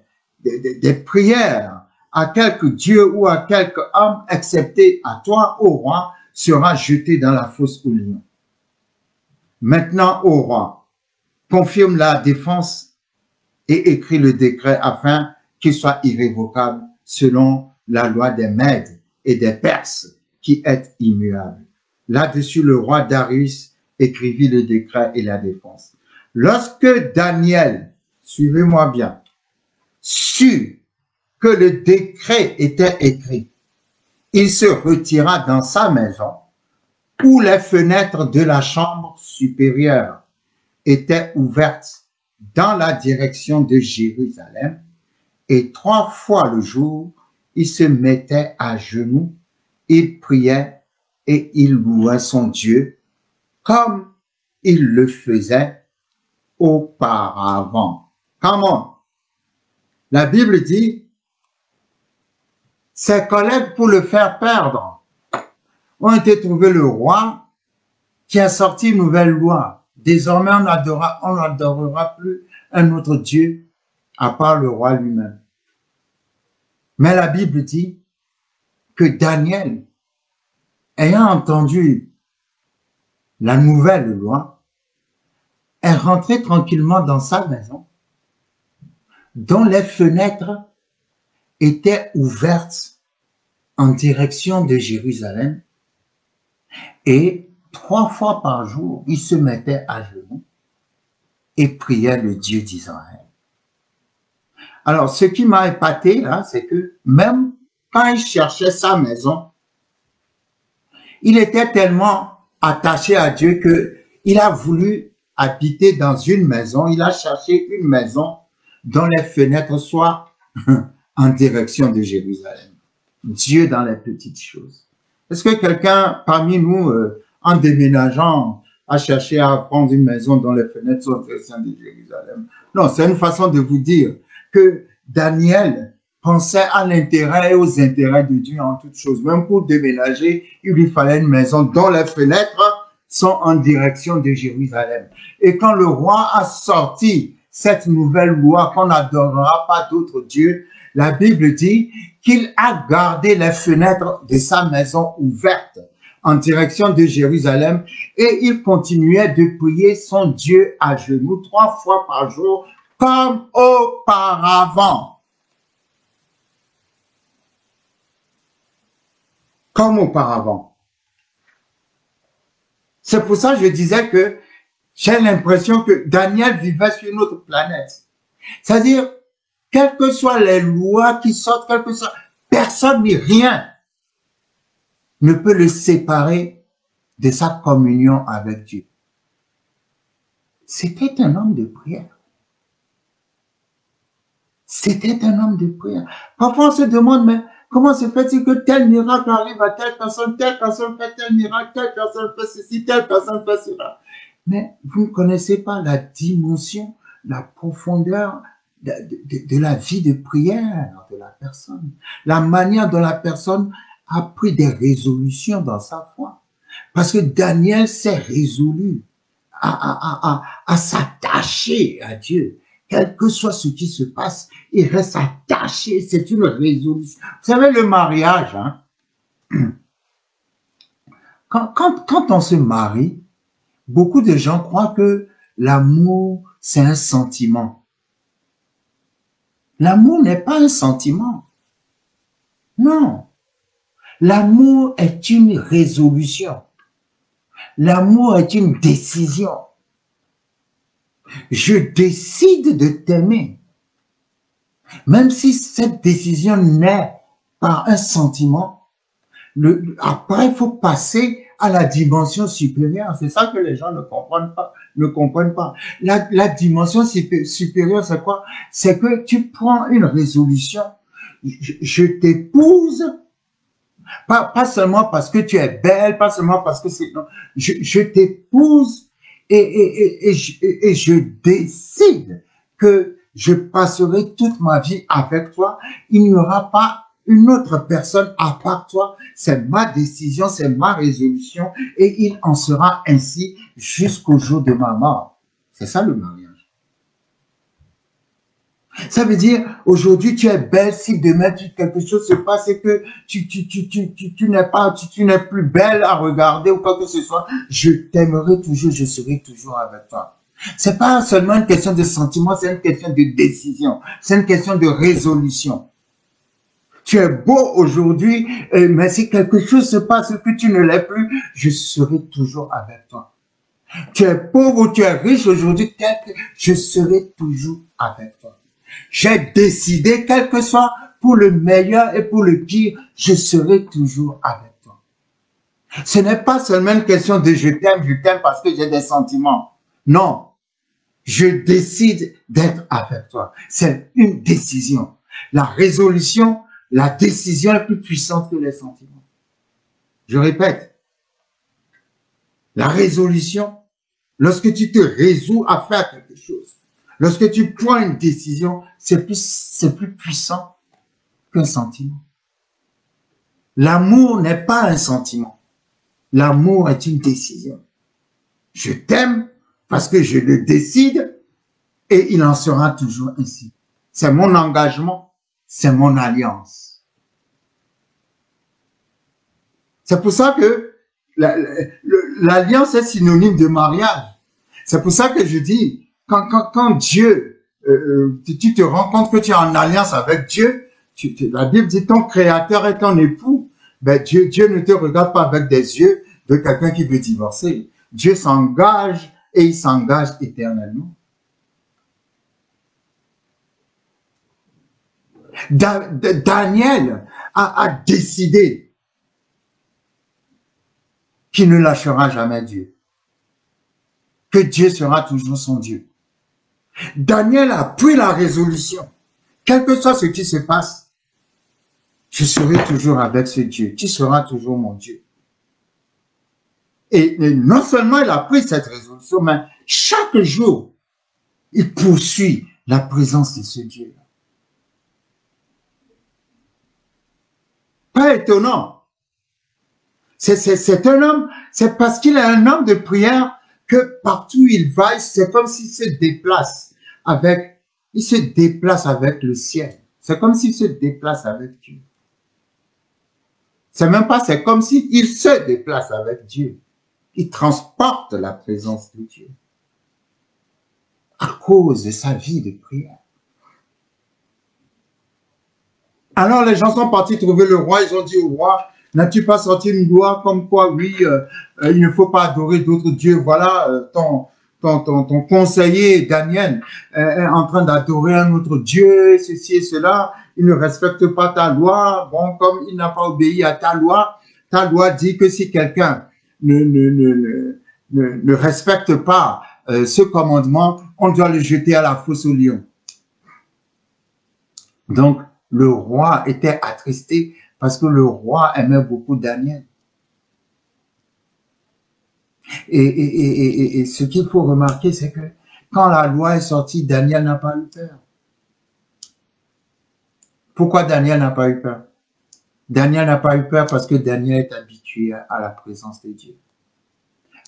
prières à quelque Dieu ou à quelque homme, excepté à toi, ô roi, sera jeté dans la fosse au lion. Maintenant, ô roi, confirme la défense et écris le décret afin qu'il soit irrévocable selon la loi des Mèdes et des Perses qui est immuable. Là-dessus, le roi Darius écrivit le décret et la défense. Lorsque Daniel, suivez-moi bien, sut que le décret était écrit, il se retira dans sa maison où les fenêtres de la chambre supérieure étaient ouvertes dans la direction de Jérusalem, et 3 fois le jour, il se mettait à genoux, il priait et il louait son Dieu, comme il le faisait auparavant. Comment? La Bible dit, ses collègues pour le faire perdre ont été trouver le roi qui a sorti une nouvelle loi. Désormais, on n'adorera plus un autre Dieu à part le roi lui-même. Mais la Bible dit que Daniel, ayant entendu la nouvelle loi, est rentré tranquillement dans sa maison, dont les fenêtres étaient ouvertes en direction de Jérusalem, et 3 fois par jour, il se mettait à genoux et priait le Dieu d'Israël. Alors, ce qui m'a épaté là, c'est que même quand il cherchait sa maison, il était tellement attaché à Dieu qu'il a voulu habiter dans une maison. Il a cherché une maison dont les fenêtres soient en direction de Jérusalem. Dieu dans les petites choses. Est-ce que quelqu'un parmi nous, en déménageant, a cherché à prendre une maison dont les fenêtres sont en direction de Jérusalem? Non, c'est une façon de vous dire que Daniel pensait à l'intérêt et aux intérêts de Dieu en toutes choses. Même pour déménager, il lui fallait une maison dont les fenêtres sont en direction de Jérusalem. Et quand le roi a sorti cette nouvelle loi qu'on n'adorera pas d'autres dieux, la Bible dit qu'il a gardé les fenêtres de sa maison ouvertes en direction de Jérusalem et il continuait de prier son Dieu à genoux 3 fois par jour comme auparavant. Comme auparavant. C'est pour ça que je disais que j'ai l'impression que Daniel vivait sur une autre planète. C'est-à-dire, quelles que soient les lois qui sortent, quelles que soient, personne ni rien ne peut le séparer de sa communion avec Dieu. C'était un homme de prière. C'était un homme de prière. Parfois, on se demande, mais comment se fait-il que tel miracle arrive à telle personne fait tel miracle, telle personne fait ceci, telle personne fait cela. Mais vous ne connaissez pas la dimension, la profondeur de la vie de prière de la personne. La manière dont la personne a pris des résolutions dans sa foi. Parce que Daniel s'est résolu à s'attacher à Dieu. Quel que soit ce qui se passe, il reste attaché. C'est une résolution. Vous savez, le mariage, hein, quand on se marie, beaucoup de gens croient que l'amour, c'est un sentiment. L'amour n'est pas un sentiment. Non. L'amour est une résolution. L'amour est une décision. Je décide de t'aimer. Même si cette décision naît par un sentiment, après, il faut passer à la dimension supérieure. C'est ça que les gens ne comprennent pas. La dimension supérieure, c'est quoi? C'est que tu prends une résolution. Je t'épouse, pas seulement parce que tu es belle, pas seulement parce que c'est... Je t'épouse et je décide que je passerai toute ma vie avec toi. Il n'y aura pas une autre personne à part toi. C'est ma décision, c'est ma résolution et il en sera ainsi jusqu'au jour de ma mort. C'est ça le mariage. Ça veut dire, aujourd'hui, tu es belle, si demain, quelque chose se passe et que tu n'es plus belle à regarder ou quoi que ce soit, je t'aimerai toujours, je serai toujours avec toi. C'est pas seulement une question de sentiment, c'est une question de décision. C'est une question de résolution. Tu es beau aujourd'hui, mais si quelque chose se passe et que tu ne l'es plus, je serai toujours avec toi. Tu es pauvre ou tu es riche aujourd'hui, je serai toujours avec toi. J'ai décidé, quel que soit pour le meilleur et pour le pire, je serai toujours avec toi. Ce n'est pas seulement une question de je t'aime parce que j'ai des sentiments. Non, je décide d'être avec toi. C'est une décision. La résolution, la décision est plus puissante que les sentiments. Je répète, la résolution, Lorsque tu te résous à faire quelque chose, lorsque tu prends une décision, c'est plus puissant qu'un sentiment. L'amour n'est pas un sentiment. L'amour est une décision. Je t'aime parce que je le décide et il en sera toujours ainsi. C'est mon engagement, c'est mon alliance. C'est pour ça que l'alliance est synonyme de mariage. C'est pour ça que je dis, quand Dieu, tu te rends compte que tu es en alliance avec Dieu, la Bible dit ton créateur est ton époux, ben Dieu ne te regarde pas avec des yeux de quelqu'un qui veut divorcer. Dieu s'engage et il s'engage éternellement. Daniel a décidé qu'il ne lâchera jamais Dieu, que Dieu sera toujours son Dieu. Daniel a pris la résolution, quel que soit ce qui se passe, je serai toujours avec ce Dieu, tu seras toujours mon Dieu. Et non seulement il a pris cette résolution, mais chaque jour, il poursuit la présence de ce Dieu. Pas étonnant. C'est un homme, c'est parce qu'il est un homme de prière que partout où il va, c'est comme s'il se déplace avec le ciel. C'est comme s'il se déplace avec Dieu. C'est même pas, c'est comme s'il se déplace avec Dieu. Il transporte la présence de Dieu à cause de sa vie de prière. Alors les gens sont partis trouver le roi, ils ont dit au roi, n'as-tu pas sorti une loi comme quoi, oui, il ne faut pas adorer d'autres dieux, voilà, ton conseiller Daniel est en train d'adorer un autre dieu, ceci et cela, il ne respecte pas ta loi, bon, comme il n'a pas obéi à ta loi dit que si quelqu'un ne respecte pas ce commandement, on doit le jeter à la fosse au lion. Donc, le roi était attristé parce que le roi aimait beaucoup Daniel. Et ce qu'il faut remarquer, c'est que quand la loi est sortie, Daniel n'a pas eu peur. Pourquoi Daniel n'a pas eu peur? Daniel n'a pas eu peur parce que Daniel est habitué à la présence de Dieu.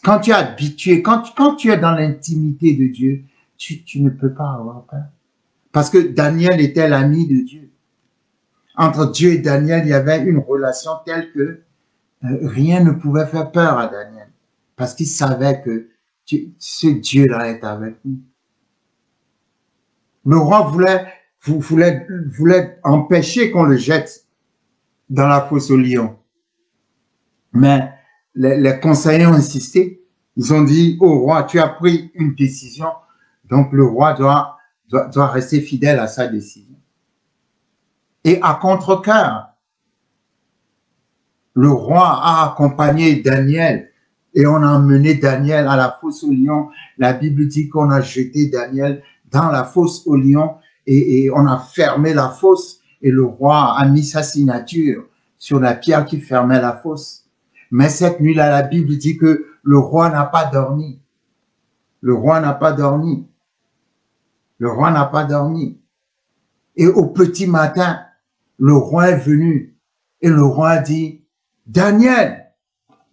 Quand tu es habitué, quand tu es dans l'intimité de Dieu, tu ne peux pas avoir peur. Parce que Daniel était l'ami de Dieu. Entre Dieu et Daniel, il y avait une relation telle que rien ne pouvait faire peur à Daniel. Parce qu'il savait que ce Dieu-là est avec nous. Le roi voulait empêcher qu'on le jette dans la fosse aux lions. Mais les conseillers ont insisté. Ils ont dit au roi, tu as pris une décision, donc le roi doit rester fidèle à sa décision. Et à contre-cœur, le roi a accompagné Daniel et on a emmené Daniel à la fosse aux lions. La Bible dit qu'on a jeté Daniel dans la fosse aux lions et on a fermé la fosse et le roi a mis sa signature sur la pierre qui fermait la fosse. Mais cette nuit-là, la Bible dit que le roi n'a pas dormi. Le roi n'a pas dormi. Le roi n'a pas dormi. Et au petit matin, le roi est venu et le roi a dit, Daniel,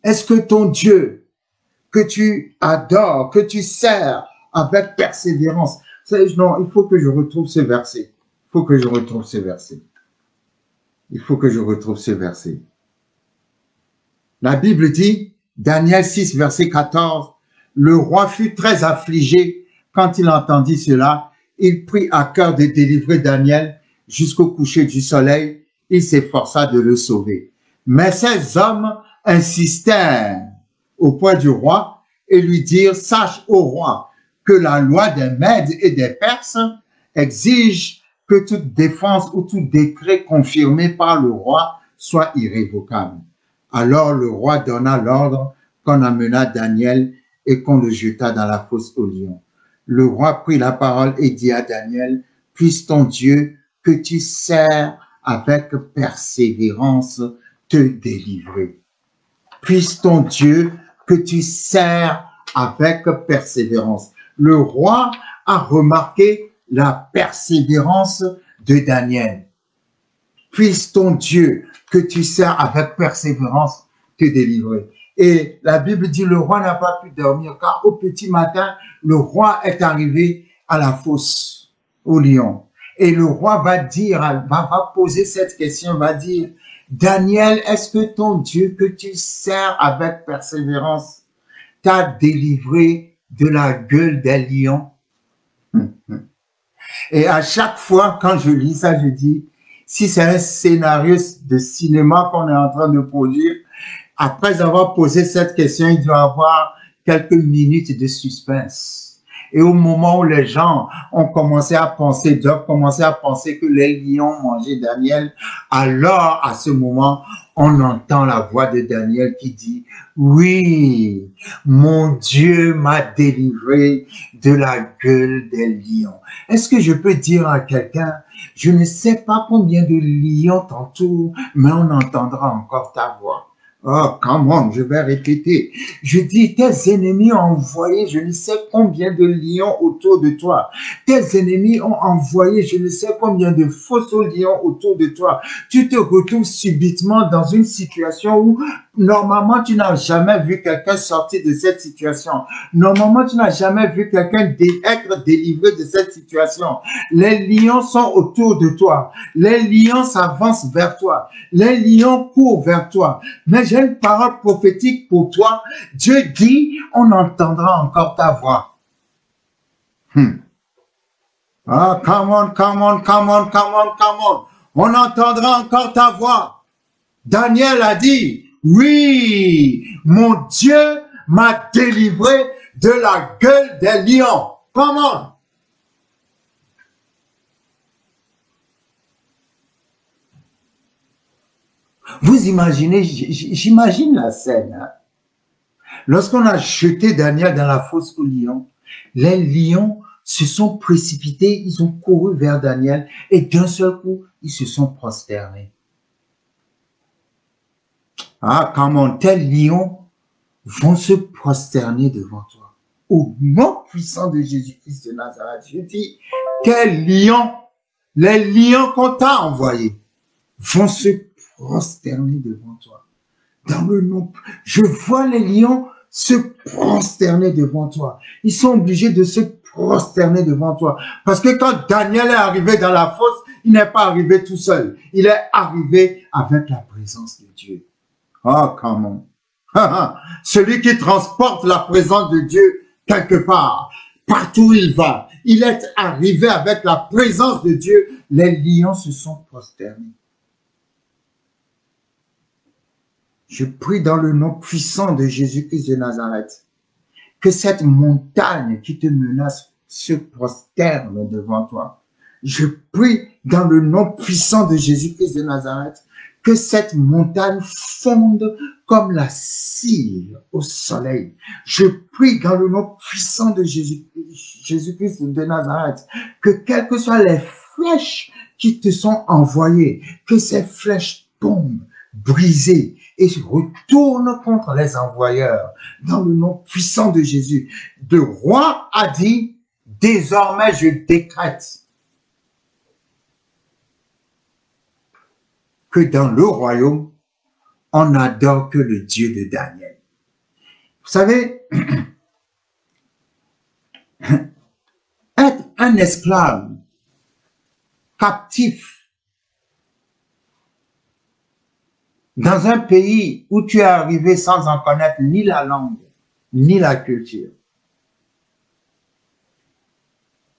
est-ce que ton Dieu que tu adores, que tu sers avec persévérance, non, il faut que je retrouve ce verset. Il faut que je retrouve ce verset. Il faut que je retrouve ce verset. La Bible dit, Daniel 6, verset 14, le roi fut très affligé quand il entendit cela. Il prit à cœur de délivrer Daniel jusqu'au coucher du soleil. Il s'efforça de le sauver. Mais ces hommes insistèrent auprès du roi et lui dirent, sache ô roi que la loi des Mèdes et des Perses exige que toute défense ou tout décret confirmé par le roi soit irrévocable. Alors le roi donna l'ordre qu'on amena Daniel et qu'on le jeta dans la fosse aux lions. Le roi prit la parole et dit à Daniel, puisse ton Dieu que tu sers avec persévérance te délivrer. Puisse ton Dieu que tu sers avec persévérance. Le roi a remarqué la persévérance de Daniel. Puisse ton Dieu que tu sers avec persévérance te délivrer. Et la Bible dit, le roi n'a pas pu dormir, car au petit matin, le roi est arrivé à la fosse, au lion. Et le roi va dire, va poser cette question, va dire, Daniel, est-ce que ton Dieu que tu sers avec persévérance t'a délivré de la gueule des lions? Et à chaque fois, quand je lis ça, je dis, si c'est un scénario de cinéma qu'on est en train de produire, après avoir posé cette question, il doit y avoir quelques minutes de suspense. Et au moment où les gens ont commencé à penser, doivent commencer à penser que les lions mangeaient Daniel, alors à ce moment, on entend la voix de Daniel qui dit, oui, mon Dieu m'a délivré de la gueule des lions. Est-ce que je peux dire à quelqu'un, je ne sais pas combien de lions t'entourent, mais on entendra encore ta voix. Oh, come on, je vais répéter. Je dis, tes ennemis ont envoyé je ne sais combien de lions autour de toi. Tes ennemis ont envoyé je ne sais combien de fausses lions autour de toi. Tu te retrouves subitement dans une situation où normalement tu n'as jamais vu quelqu'un sortir de cette situation. Normalement tu n'as jamais vu quelqu'un être délivré de cette situation. Les lions sont autour de toi. Les lions s'avancent vers toi. Les lions courent vers toi. Mais j'ai une parole prophétique pour toi. Dieu dit, on entendra encore ta voix. Ah, come on, come on, come on, come on, come on. On entendra encore ta voix. Daniel a dit, oui, mon Dieu m'a délivré de la gueule des lions. Come on. Vous imaginez, j'imagine la scène. Hein? Lorsqu'on a jeté Daniel dans la fosse aux lions, les lions se sont précipités, ils ont couru vers Daniel et d'un seul coup, ils se sont prosternés. Ah, comment tes lions vont se prosterner devant toi. Au nom puissant de Jésus-Christ de Nazareth, je dis, tes lions, les lions qu'on t'a envoyés, vont se prosterner devant toi. Dans le nom, je vois les lions se prosterner devant toi. Ils sont obligés de se prosterner devant toi. Parce que quand Daniel est arrivé dans la fosse, il n'est pas arrivé tout seul. Il est arrivé avec la présence de Dieu. Oh, comment? Celui qui transporte la présence de Dieu quelque part, partout où il va, il est arrivé avec la présence de Dieu. Les lions se sont prosternés. Je prie dans le nom puissant de Jésus-Christ de Nazareth que cette montagne qui te menace se prosterne devant toi. Je prie dans le nom puissant de Jésus-Christ de Nazareth que cette montagne fonde comme la cire au soleil. Je prie dans le nom puissant de Jésus-Christ de Nazareth que quelles que soient les flèches qui te sont envoyées, que ces flèches tombent brisées et retournent contre les envoyeurs dans le nom puissant de Jésus. Le roi a dit, désormais je décrète que dans le royaume, on n'adore que le Dieu de Daniel. Vous savez, être un esclave captif dans un pays où tu es arrivé sans en connaître ni la langue, ni la culture,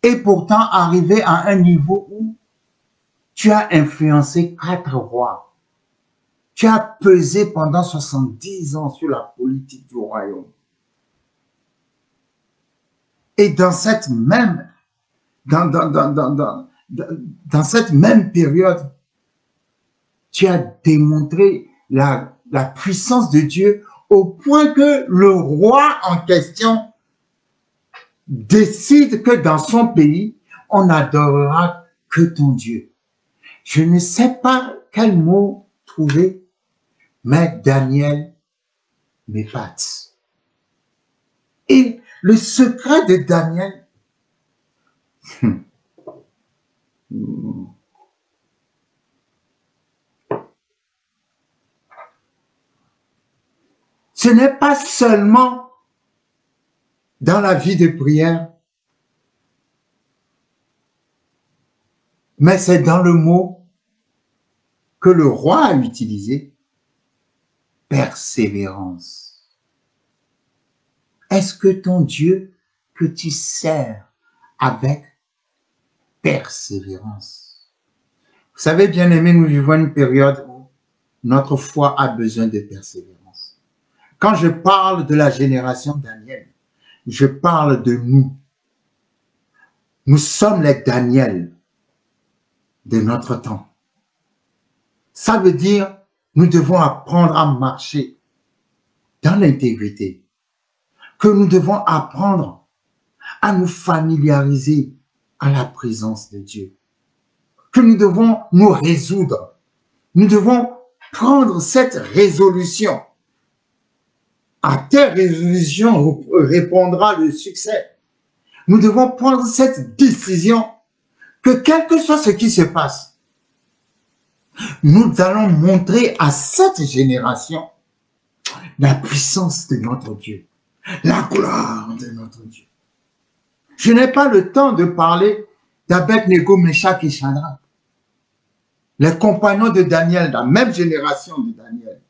et pourtant arrivé à un niveau où tu as influencé 4 rois. Tu as pesé pendant 70 ans sur la politique du royaume. Et dans cette même, dans cette même période, tu as démontré la puissance de Dieu au point que le roi en question décide que dans son pays, on n'adorera que ton Dieu. Je ne sais pas quel mot trouver, mais Daniel m'épate. Et le secret de Daniel, ce n'est pas seulement dans la vie de prière, mais c'est dans le mot que le roi a utilisé, persévérance. Est-ce que ton Dieu que tu sers avec persévérance? Vous savez, bien aimés, nous vivons une période où notre foi a besoin de persévérance. Quand je parle de la génération Daniel, je parle de nous. Nous sommes les Daniel de notre temps. Ça veut dire, nous devons apprendre à marcher dans l'intégrité, que nous devons apprendre à nous familiariser à la présence de Dieu, que nous devons nous résoudre. Nous devons prendre cette résolution. À tes résolutions répondra le succès. Nous devons prendre cette décision que quel que soit ce qui se passe, nous allons montrer à cette génération la puissance de notre Dieu, la gloire de notre Dieu. Je n'ai pas le temps de parler d'Abed-Nego, Meshach et Shadrach, les compagnons de Daniel, la même génération de Daniel,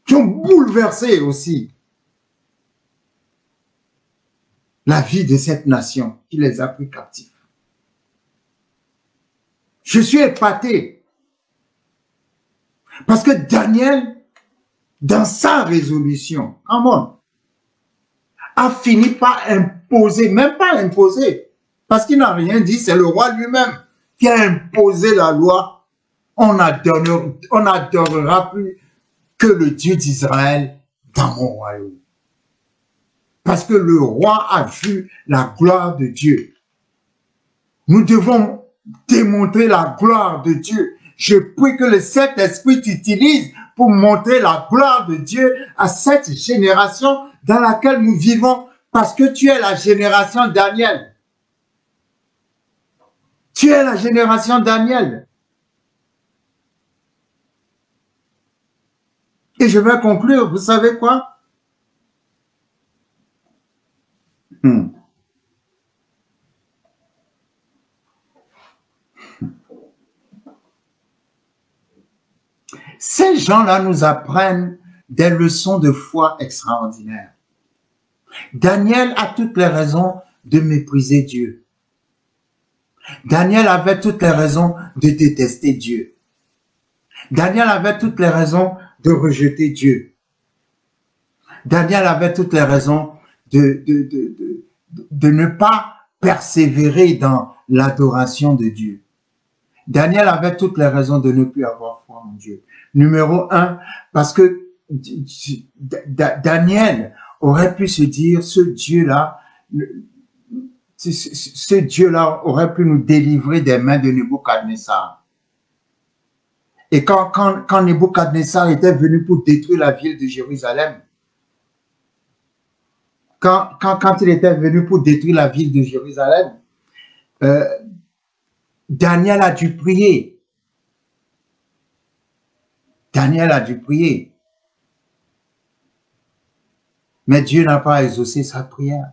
qui ont bouleversé aussi la vie de cette nation qui les a pris captifs. Je suis épaté parce que Daniel, dans sa résolution, a fini par imposer, même pas imposer, parce qu'il n'a rien dit, c'est le roi lui-même qui a imposé la loi. On n'adorera plus que le Dieu d'Israël dans mon royaume. Parce que le roi a vu la gloire de Dieu. Nous devons démontrer la gloire de Dieu. Je prie que le Saint-Esprit t'utilise pour montrer la gloire de Dieu à cette génération dans laquelle nous vivons, parce que tu es la génération Daniel. Tu es la génération Daniel. Et je vais conclure, vous savez quoi? Ces gens-là nous apprennent des leçons de foi extraordinaires. Daniel a toutes les raisons de mépriser Dieu. Daniel avait toutes les raisons de détester Dieu. Daniel avait toutes les raisons de rejeter Dieu. Daniel avait toutes les raisons de ne pas persévérer dans l'adoration de Dieu. Daniel avait toutes les raisons de ne plus avoir foi en Dieu. Numéro 1, parce que Daniel aurait pu se dire, ce Dieu-là aurait pu nous délivrer des mains de Nebuchadnezzar. Et quand Nebuchadnezzar était venu pour détruire la ville de Jérusalem, quand il était venu pour détruire la ville de Jérusalem, Daniel a dû prier. Daniel a dû prier. Mais Dieu n'a pas exaucé sa prière.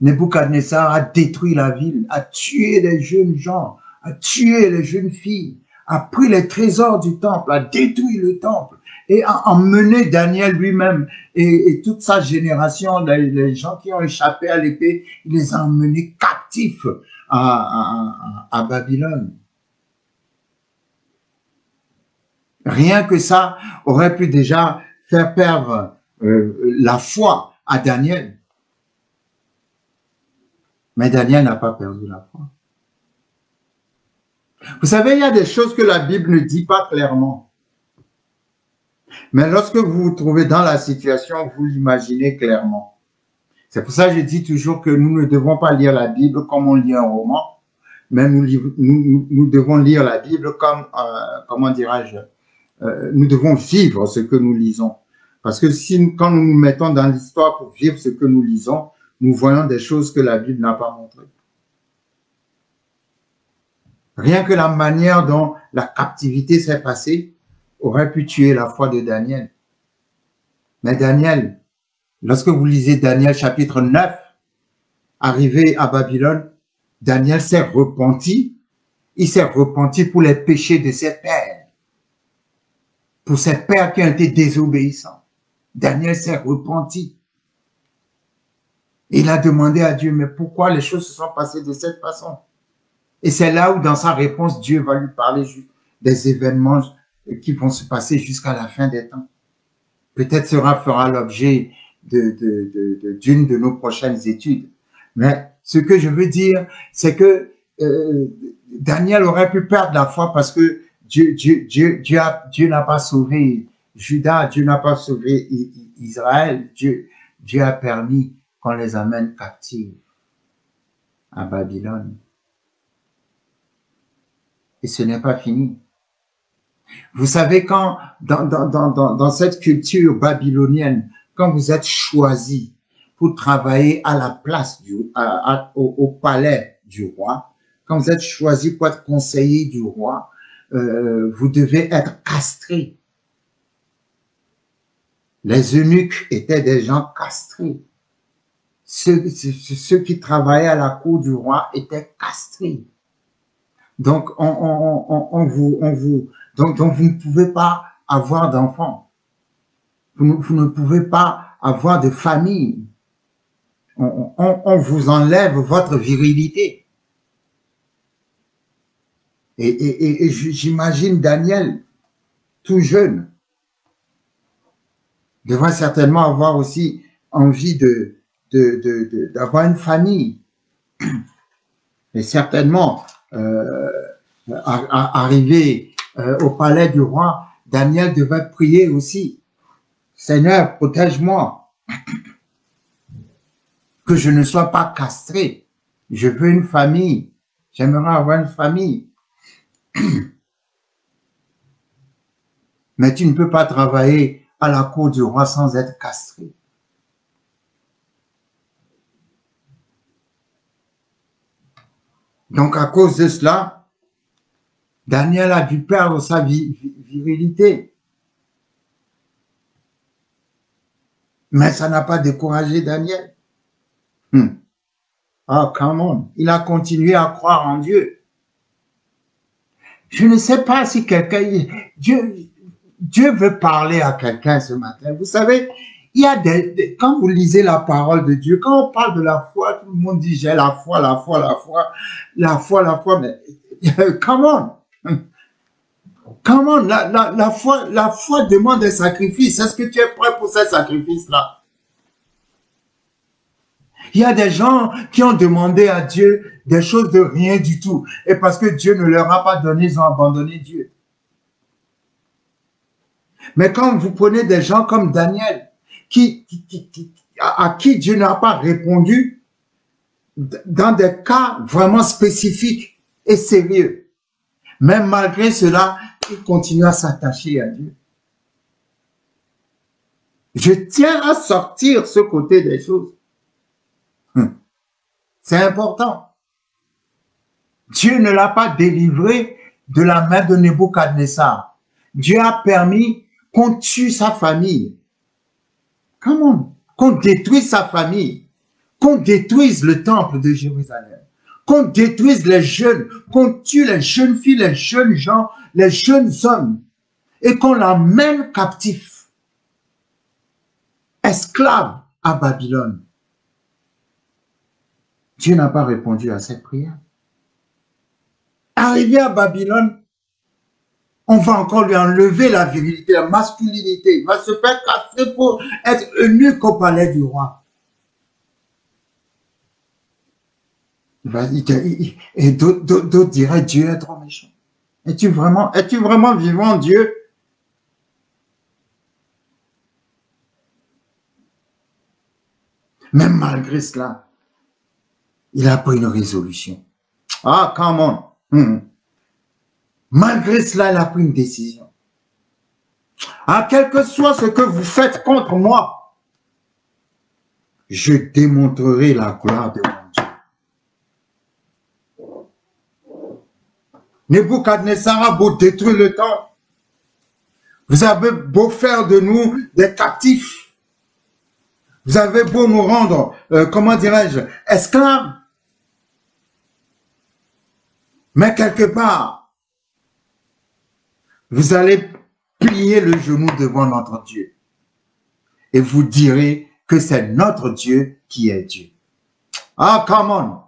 Nebuchadnezzar a détruit la ville, a tué les jeunes gens, a tué les jeunes filles, a pris les trésors du temple, a détruit le temple et a emmené Daniel lui-même et toute sa génération, les gens qui ont échappé à l'épée, il les a emmenés captifs à Babylone. Rien que ça aurait pu déjà faire perdre la foi à Daniel. Mais Daniel n'a pas perdu la foi. Vous savez, il y a des choses que la Bible ne dit pas clairement. Mais lorsque vous vous trouvez dans la situation, vous l'imaginez clairement. C'est pour ça que je dis toujours que nous ne devons pas lire la Bible comme on lit un roman, mais nous devons lire la Bible comme, comment dirais-je, nous devons vivre ce que nous lisons. Parce que si, quand nous nous mettons dans l'histoire pour vivre ce que nous lisons, nous voyons des choses que la Bible n'a pas montrées. Rien que la manière dont la captivité s'est passée aurait pu tuer la foi de Daniel. Mais Daniel, lorsque vous lisez Daniel chapitre 9, arrivé à Babylone, Daniel s'est repenti. Il s'est repenti pour les péchés de ses pères. Pour ses pères qui ont été désobéissants. Daniel s'est repenti. Il a demandé à Dieu, mais pourquoi les choses se sont passées de cette façon? Et c'est là où, dans sa réponse, Dieu va lui parler des événements qui vont se passer jusqu'à la fin des temps. Peut-être fera l'objet d'une de nos prochaines études. Mais ce que je veux dire, c'est que Daniel aurait pu perdre la foi parce que Dieu n'a pas sauvé Juda, Dieu n'a pas sauvé Israël. Dieu a permis qu'on les amène captifs à Babylone. Et ce n'est pas fini. Vous savez, quand dans cette culture babylonienne, quand vous êtes choisi pour travailler à la place au palais du roi, quand vous êtes choisi pour être conseiller du roi, vous devez être castré. Les eunuques étaient des gens castrés. Ceux qui travaillaient à la cour du roi étaient castrés. Donc, donc vous ne pouvez pas avoir d'enfants. Vous ne pouvez pas avoir de famille. On vous enlève votre virilité. Et j'imagine Daniel, tout jeune, devrait certainement avoir aussi envie d'avoir une famille. Et certainement, arrivé au palais du roi, Daniel devait prier aussi. Seigneur, protège-moi, que je ne sois pas castré. Je veux une famille. J'aimerais avoir une famille. Mais tu ne peux pas travailler à la cour du roi sans être castré. Donc, à cause de cela, Daniel a dû perdre sa virilité. Mais ça n'a pas découragé Daniel. Ah, come on. Il a continué à croire en Dieu. Je ne sais pas si quelqu'un... Dieu veut parler à quelqu'un ce matin. Vous savez, il y a quand vous lisez la parole de Dieu, quand on parle de la foi, tout le monde dit j'ai la foi, la foi, la foi, la foi, la foi, mais come on. Come on, la foi demande un sacrifice. Est-ce que tu es prêt pour ce sacrifice-là? Il y a des gens qui ont demandé à Dieu des choses de rien du tout. Et parce que Dieu ne leur a pas donné, ils ont abandonné Dieu. Mais quand vous prenez des gens comme Daniel, à qui Dieu n'a pas répondu, dans des cas vraiment spécifiques et sérieux, même malgré cela, ils continuent à s'attacher à Dieu. Je tiens à sortir ce côté des choses. C'est important. Dieu ne l'a pas délivré de la main de Nebuchadnezzar. Dieu a permis qu'on tue sa famille. Comment? Qu'on détruise sa famille. Qu'on détruise le temple de Jérusalem. Qu'on détruise les jeunes. Qu'on tue les jeunes filles, les jeunes gens, les jeunes hommes. Et qu'on l'emmène captif. Esclave à Babylone. Dieu n'a pas répondu à cette prière. Arrivé à Babylone, on va encore lui enlever la virilité, la masculinité. Il va se faire castrer pour être eunuque au palais du roi. Et d'autres diraient, Dieu est trop méchant. Es-tu vraiment vivant, Dieu? Même malgré cela, il a pris une résolution. Ah, come on. Malgré cela, il a pris une décision. Quel que soit ce que vous faites contre moi, je démontrerai la gloire de mon Dieu. Nebuchadnezzar a beau détruire le temple. Vous avez beau faire de nous des captifs. Vous avez beau nous rendre, comment dirais-je, esclaves. Mais quelque part, vous allez plier le genou devant notre Dieu. Et vous direz que c'est notre Dieu qui est Dieu. Ah, come on.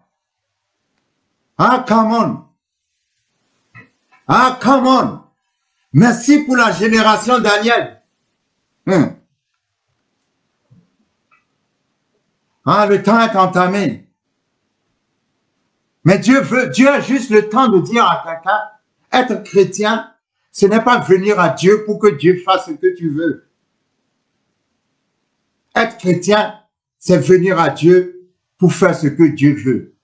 Ah, come on. Ah, come on. Merci pour la génération Daniel. Le temps est entamé. Mais Dieu a juste le temps de dire à quelqu'un, être chrétien, ce n'est pas venir à Dieu pour que Dieu fasse ce que tu veux. Être chrétien, c'est venir à Dieu pour faire ce que Dieu veut.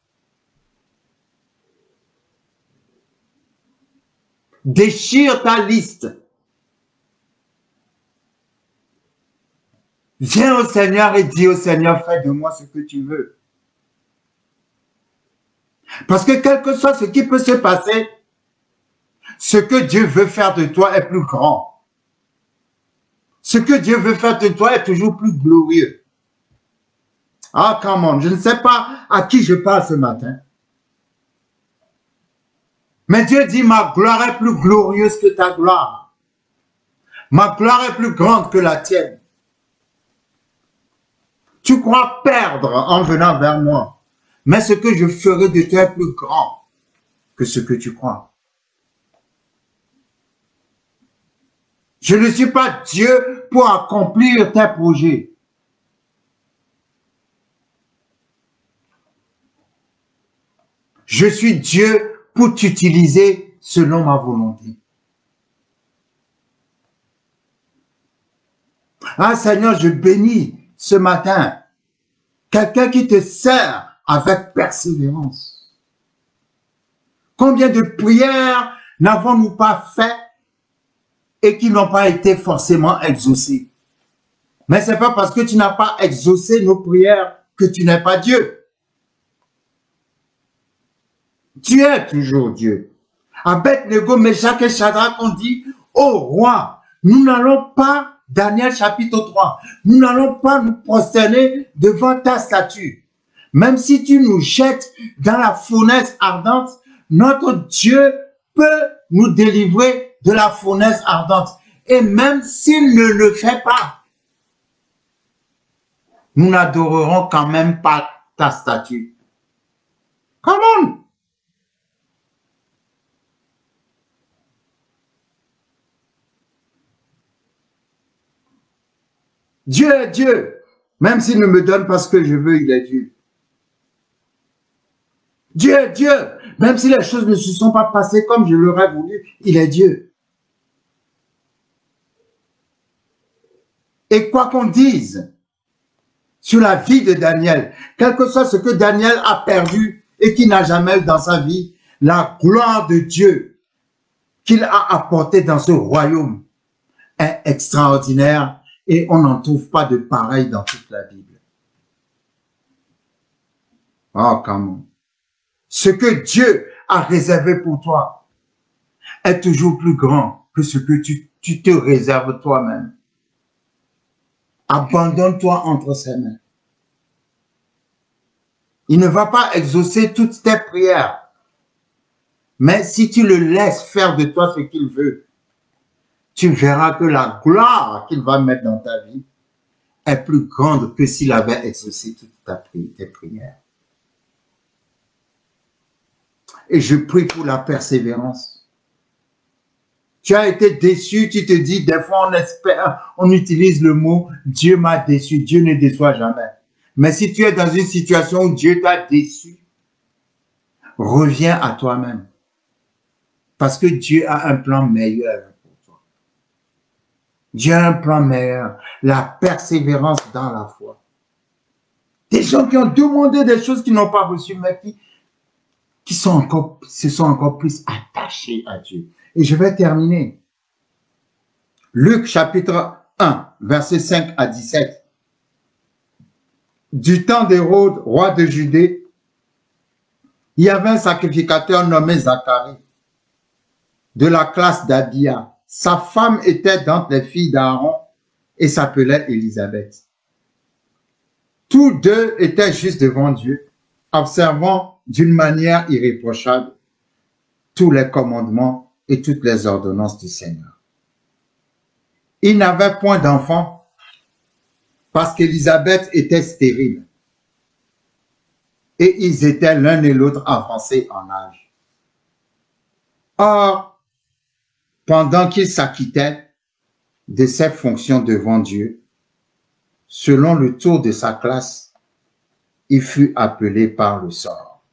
Déchire ta liste. Viens au Seigneur et dis au Seigneur, fais de moi ce que tu veux. Parce que quel que soit ce qui peut se passer, ce que Dieu veut faire de toi est plus grand. Ce que Dieu veut faire de toi est toujours plus glorieux. Ah, come on, je ne sais pas à qui je parle ce matin. Mais Dieu dit, ma gloire est plus glorieuse que ta gloire. Ma gloire est plus grande que la tienne. Tu crois perdre en venant vers moi. Mais ce que je ferai de toi est plus grand que ce que tu crois. Je ne suis pas Dieu pour accomplir tes projets. Je suis Dieu pour t'utiliser selon ma volonté. Ah Seigneur, je bénis ce matin quelqu'un qui te sert avec persévérance. Combien de prières n'avons-nous pas fait et qui n'ont pas été forcément exaucées? Mais ce n'est pas parce que tu n'as pas exaucé nos prières que tu n'es pas Dieu. Tu es toujours Dieu. Abed-Nego, Meshach et Shadrach ont dit, ô roi, nous n'allons pas, Daniel chapitre 3, nous n'allons pas nous prosterner devant ta statue. Même si tu nous jettes dans la fournaise ardente, notre Dieu peut nous délivrer de la fournaise ardente. Et même s'il ne le fait pas, nous n'adorerons quand même pas ta statue. Come on! Dieu est Dieu. Même s'il ne me donne pas ce que je veux, il est Dieu. Dieu est Dieu. Même si les choses ne se sont pas passées comme je l'aurais voulu, il est Dieu. Et quoi qu'on dise sur la vie de Daniel, quel que soit ce que Daniel a perdu et qu'il n'a jamais eu dans sa vie, la gloire de Dieu qu'il a apportée dans ce royaume est extraordinaire. Et on n'en trouve pas de pareil dans toute la Bible. Oh, comment? Ce que Dieu a réservé pour toi est toujours plus grand que ce que tu te réserves toi-même. Abandonne-toi entre ses mains. Il ne va pas exaucer toutes tes prières. Mais si tu le laisses faire de toi ce qu'il veut, tu verras que la gloire qu'il va mettre dans ta vie est plus grande que s'il avait exaucé toutes tes prières. Et je prie pour la persévérance. Tu as été déçu, tu te dis, des fois on espère, on utilise le mot « Dieu m'a déçu ». Dieu ne déçoit jamais. Mais si tu es dans une situation où Dieu t'a déçu, reviens à toi-même. Parce que Dieu a un plan meilleur. Dieu a un plan meilleur, la persévérance dans la foi. Des gens qui ont demandé des choses qu'ils n'ont pas reçues, mais qui se sont encore plus attachés à Dieu. Et je vais terminer. Luc chapitre 1, versets 5 à 17. Du temps d'Hérode, roi de Judée, il y avait un sacrificateur nommé Zacharie, de la classe d'Abia. Sa femme était d'entre les filles d'Aaron et s'appelait Élisabeth. Tous deux étaient justes devant Dieu, observant d'une manière irréprochable tous les commandements et toutes les ordonnances du Seigneur. Ils n'avaient point d'enfants parce qu'Élisabeth était stérile et ils étaient l'un et l'autre avancés en âge. Or, pendant qu'ils s'acquittaient de ses fonctions devant Dieu, selon le tour de sa classe, il fut appelé par le sort.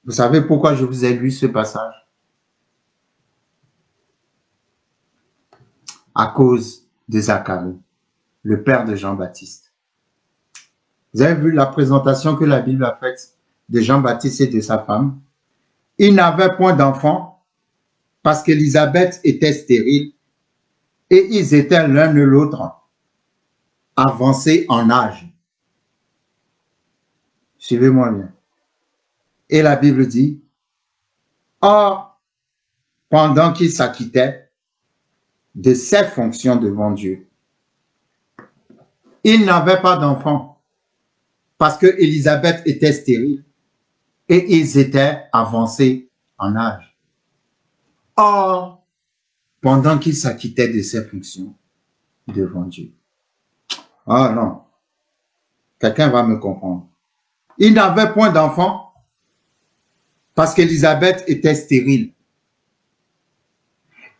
Vous savez pourquoi je vous ai lu ce passage? À cause de Zacharie, le père de Jean-Baptiste. Vous avez vu la présentation que la Bible a faite de Jean-Baptiste et de sa femme? Ils n'avaient point d'enfants parce qu'Élisabeth était stérile et ils étaient l'un et l'autre avancés en âge. Suivez-moi bien. Et la Bible dit, or, pendant qu'ils s'acquittaient de ses fonctions devant Dieu, ils n'avaient pas d'enfants parce que Élisabeth était stérile et ils étaient avancés en âge. Or, pendant qu'ils s'acquittaient de ses fonctions devant Dieu. Ah non, quelqu'un va me comprendre. Ils n'avaient point d'enfants parce qu'Élisabeth était stérile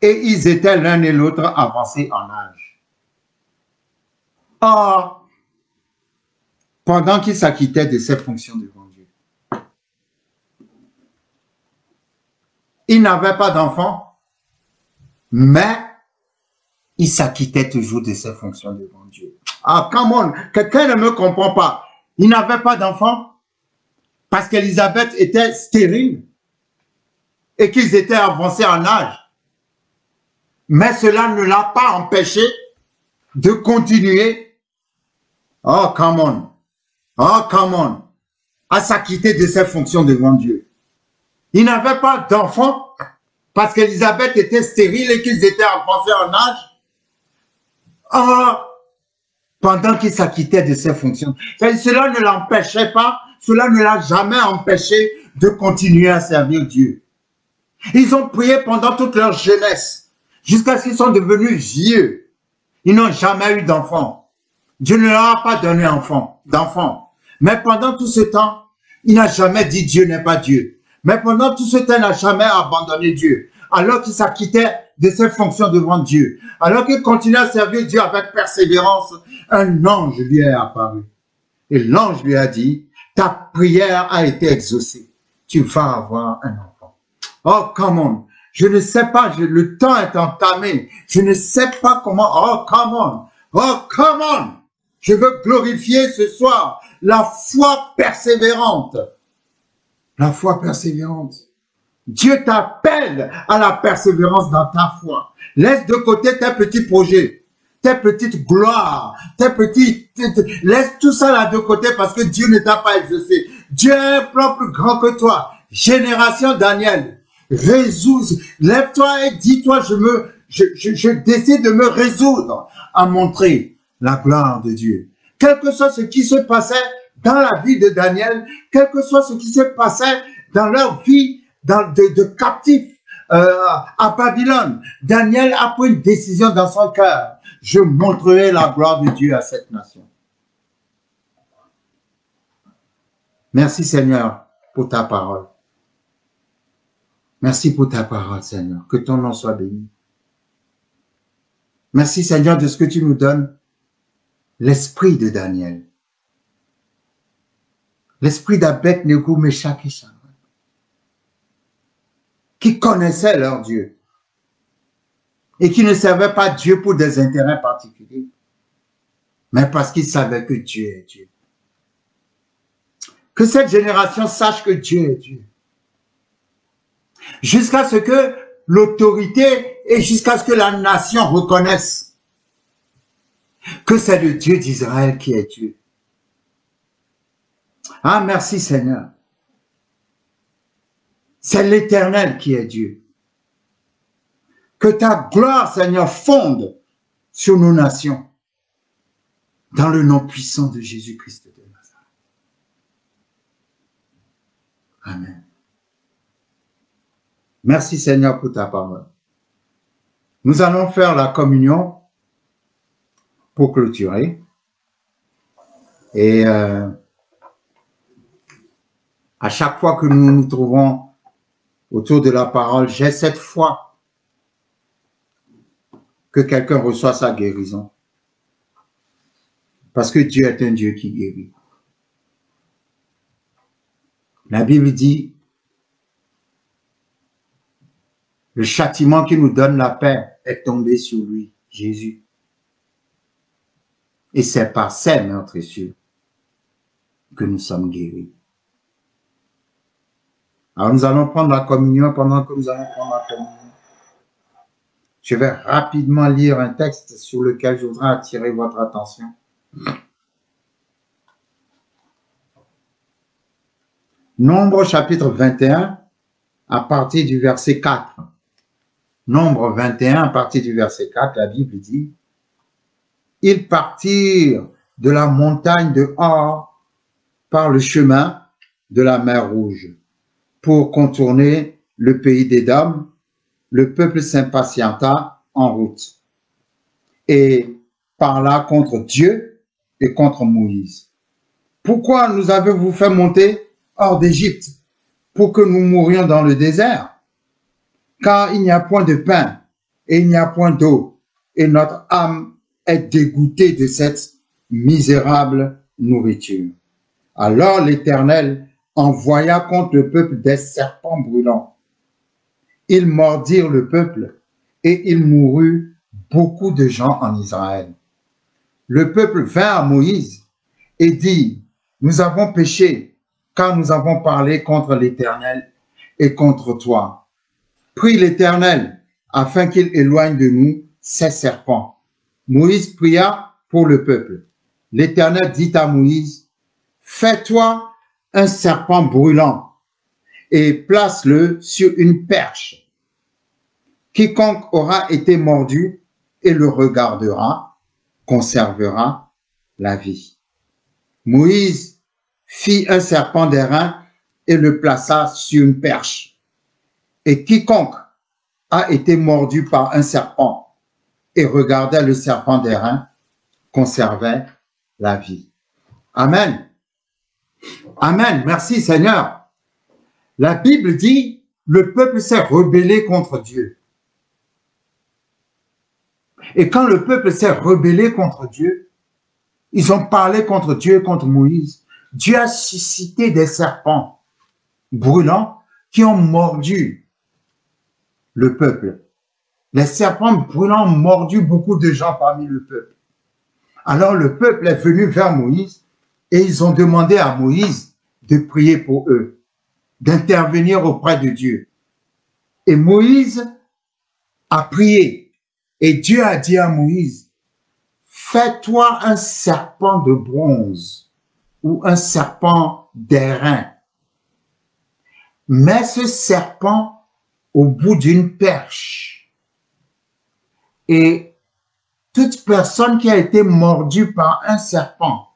et ils étaient l'un et l'autre avancés en âge. Or, pendant qu'ils s'acquittaient de ses fonctions devant Dieu, ils n'avaient pas d'enfants, mais ils s'acquittaient toujours de ses fonctions devant Dieu. Ah, come on, quelqu'un ne me comprend pas. Ils n'avaient pas d'enfants parce qu'Élisabeth était stérile et qu'ils étaient avancés en âge. Mais cela ne l'a pas empêché de continuer, oh come on, à s'acquitter de ses fonctions devant Dieu. Ils n'avaient pas d'enfants parce qu'Élisabeth était stérile et qu'ils étaient avancés en âge. Or, pendant qu'ils s'acquittaient de ses fonctions, cela ne l'empêchait pas, cela ne l'a jamais empêché de continuer à servir Dieu. Ils ont prié pendant toute leur jeunesse, jusqu'à ce qu'ils sont devenus vieux. Ils n'ont jamais eu d'enfants. Dieu ne leur a pas donné d'enfants. Mais pendant tout ce temps, il n'a jamais dit Dieu n'est pas Dieu. Mais pendant tout ce temps, il n'a jamais abandonné Dieu. Alors qu'il s'acquittait de ses fonctions devant Dieu, alors qu'il continuait à servir Dieu avec persévérance, un ange lui est apparu. Et l'ange lui a dit, ta prière a été exaucée. Tu vas avoir un enfant. Oh, come on. Je ne sais pas, le temps est entamé. Je ne sais pas comment. Oh, come on. Oh, come on. Je veux glorifier ce soir la foi persévérante. La foi persévérante. Dieu t'appelle à la persévérance dans ta foi. Laisse de côté tes petits projets, tes petites gloires, laisse tout ça là de côté parce que Dieu ne t'a pas exaucé. Dieu a un plan plus grand que toi. Génération Daniel, lève-toi et dis-toi, je décide de me résoudre à montrer la gloire de Dieu. Quel que soit ce qui se passait dans la vie de Daniel, quel que soit ce qui se passait dans leur vie de captifs à Babylone, Daniel a pris une décision dans son cœur. Je montrerai la gloire de Dieu à cette nation. Merci Seigneur pour ta parole. Merci pour ta parole Seigneur. Que ton nom soit béni. Merci Seigneur de ce que tu nous donnes. L'esprit de Daniel. L'esprit d'Abed-Nego, Meshach et Shadrach, qui connaissaient leur Dieu et qui ne servaient pas Dieu pour des intérêts particuliers, mais parce qu'ils savaient que Dieu est Dieu. Que cette génération sache que Dieu est Dieu. Jusqu'à ce que l'autorité et jusqu'à ce que la nation reconnaisse que c'est le Dieu d'Israël qui est Dieu. Ah, merci Seigneur. C'est l'Éternel qui est Dieu. Que ta gloire, Seigneur, fonde sur nos nations. Dans le nom puissant de Jésus-Christ de Nazareth. Amen. Merci Seigneur pour ta parole. Nous allons faire la communion pour clôturer. Et à chaque fois que nous nous trouvons autour de la parole, j'ai cette foi que quelqu'un reçoit sa guérison. Parce que Dieu est un Dieu qui guérit. La Bible dit, le châtiment qui nous donne la paix est tombé sur lui, Jésus. Et c'est par ses meurtrissures que nous sommes guéris. Alors nous allons prendre la communion. Pendant que nous allons prendre la communion, je vais rapidement lire un texte sur lequel je voudrais attirer votre attention. Nombre chapitre 21 à partir du verset 4. Nombre 21 à partir du verset 4, la Bible dit: Ils partirent de la montagne de Hor par le chemin de la mer Rouge pour contourner le pays d'Édom. Le peuple s'impatienta en route et parla contre Dieu et contre Moïse. Pourquoi nous avez-vous fait monter hors d'Égypte pour que nous mourions dans le désert? Car il n'y a point de pain et il n'y a point d'eau, et notre âme est dégoûtée de cette misérable nourriture. Alors l'Éternel envoya contre le peuple des serpents brûlants. Ils mordirent le peuple et il mourut beaucoup de gens en Israël. Le peuple vint à Moïse et dit: Nous avons péché, car nous avons parlé contre l'Éternel et contre toi. Prie l'Éternel afin qu'il éloigne de nous ces serpents. Moïse pria pour le peuple. L'Éternel dit à Moïse: Fais-toi un serpent brûlant et place-le sur une perche. Quiconque aura été mordu et le regardera conservera la vie. Moïse fit un serpent d'airain et le plaça sur une perche. Et quiconque a été mordu par un serpent et regardait le serpent d'airain conservait la vie. Amen. Amen. Merci Seigneur. La Bible dit, le peuple s'est rebellé contre Dieu. Et quand le peuple s'est rebellé contre Dieu, ils ont parlé contre Dieu et contre Moïse. Dieu a suscité des serpents brûlants qui ont mordu le peuple. Les serpents brûlants ont mordu beaucoup de gens parmi le peuple. Alors le peuple est venu vers Moïse et ils ont demandé à Moïse de prier pour eux, d'intervenir auprès de Dieu. Et Moïse a prié et Dieu a dit à Moïse: Fais-toi un serpent de bronze ou un serpent d'airain. Mets ce serpent au bout d'une perche. Et toute personne qui a été mordue par un serpent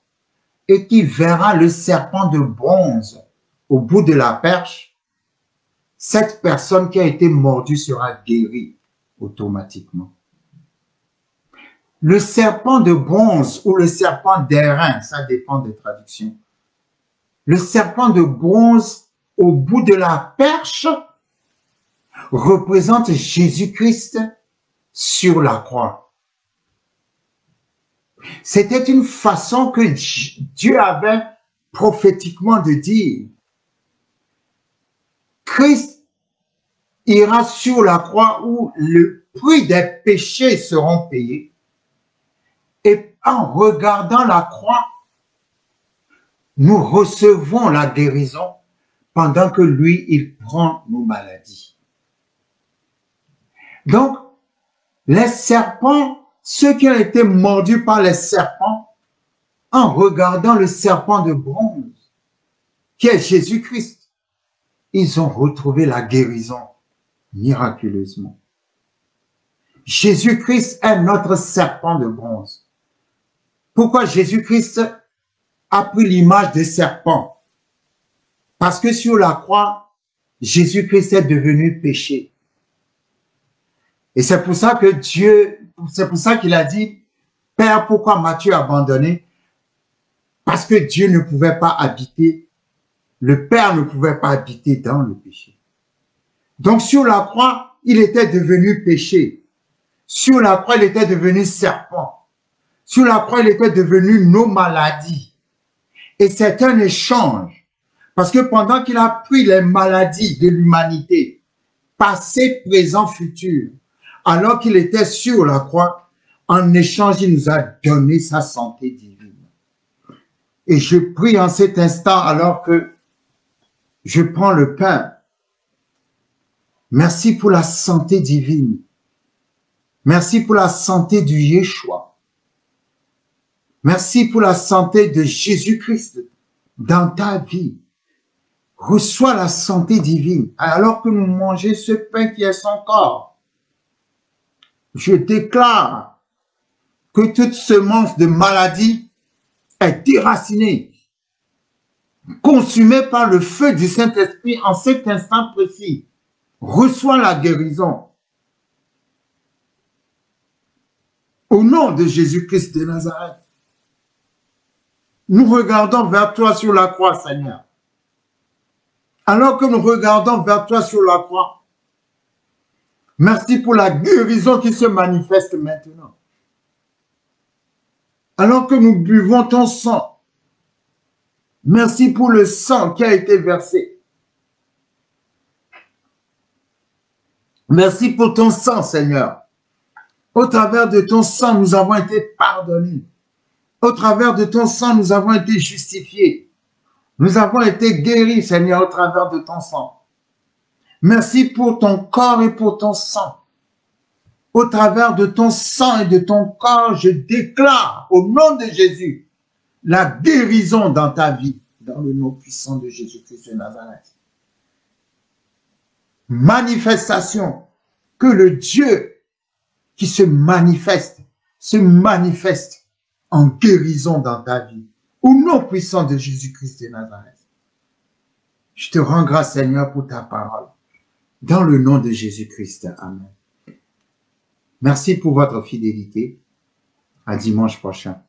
et qui verra le serpent de bronze au bout de la perche, cette personne qui a été mordue sera guérie automatiquement. Le serpent de bronze ou le serpent d'airain, ça dépend des traductions. Le serpent de bronze au bout de la perche représente Jésus-Christ sur la croix. C'était une façon que Dieu avait prophétiquement de dire: Christ ira sur la croix où le prix des péchés seront payés. Et en regardant la croix, nous recevons la guérison pendant que lui, il prend nos maladies. Donc, les serpents, ceux qui ont été mordus par les serpents, en regardant le serpent de bronze, qui est Jésus-Christ, ils ont retrouvé la guérison miraculeusement. Jésus-Christ est notre serpent de bronze. Pourquoi Jésus-Christ a pris l'image des serpents? Parce que sur la croix, Jésus-Christ est devenu péché. Et c'est pour ça que c'est pour ça qu'il a dit, Père, pourquoi m'as-tu abandonné? Parce que Dieu ne pouvait pas habiter, le Père ne pouvait pas habiter dans le péché. Donc sur la croix, il était devenu péché. Sur la croix, il était devenu serpent. Sur la croix, il était devenu nos maladies. Et c'est un échange. Parce que pendant qu'il a pris les maladies de l'humanité, passé, présent, futur, alors qu'il était sur la croix, en échange, il nous a donné sa santé divine. Et je prie en cet instant, alors que je prends le pain. Merci pour la santé divine. Merci pour la santé du Yeshua. Merci pour la santé de Jésus-Christ dans ta vie. Reçois la santé divine. Alors que nous mangeons ce pain qui est son corps, je déclare que toute semence de maladie est déracinée, consumée par le feu du Saint-Esprit en cet instant précis. Reçois la guérison. Au nom de Jésus-Christ de Nazareth, nous regardons vers toi sur la croix, Seigneur. Alors que nous regardons vers toi sur la croix, merci pour la guérison qui se manifeste maintenant. Alors que nous buvons ton sang, merci pour le sang qui a été versé. Merci pour ton sang, Seigneur. Au travers de ton sang, nous avons été pardonnés. Au travers de ton sang, nous avons été justifiés. Nous avons été guéris, Seigneur, au travers de ton sang. Merci pour ton corps et pour ton sang. Au travers de ton sang et de ton corps, je déclare au nom de Jésus la guérison dans ta vie, dans le nom puissant de Jésus-Christ de Nazareth. Manifestation, que le Dieu qui se manifeste en guérison dans ta vie. Au nom puissant de Jésus-Christ de Nazareth. Je te rends grâce, Seigneur, pour ta parole. Dans le nom de Jésus-Christ. Amen. Merci pour votre fidélité. À dimanche prochain.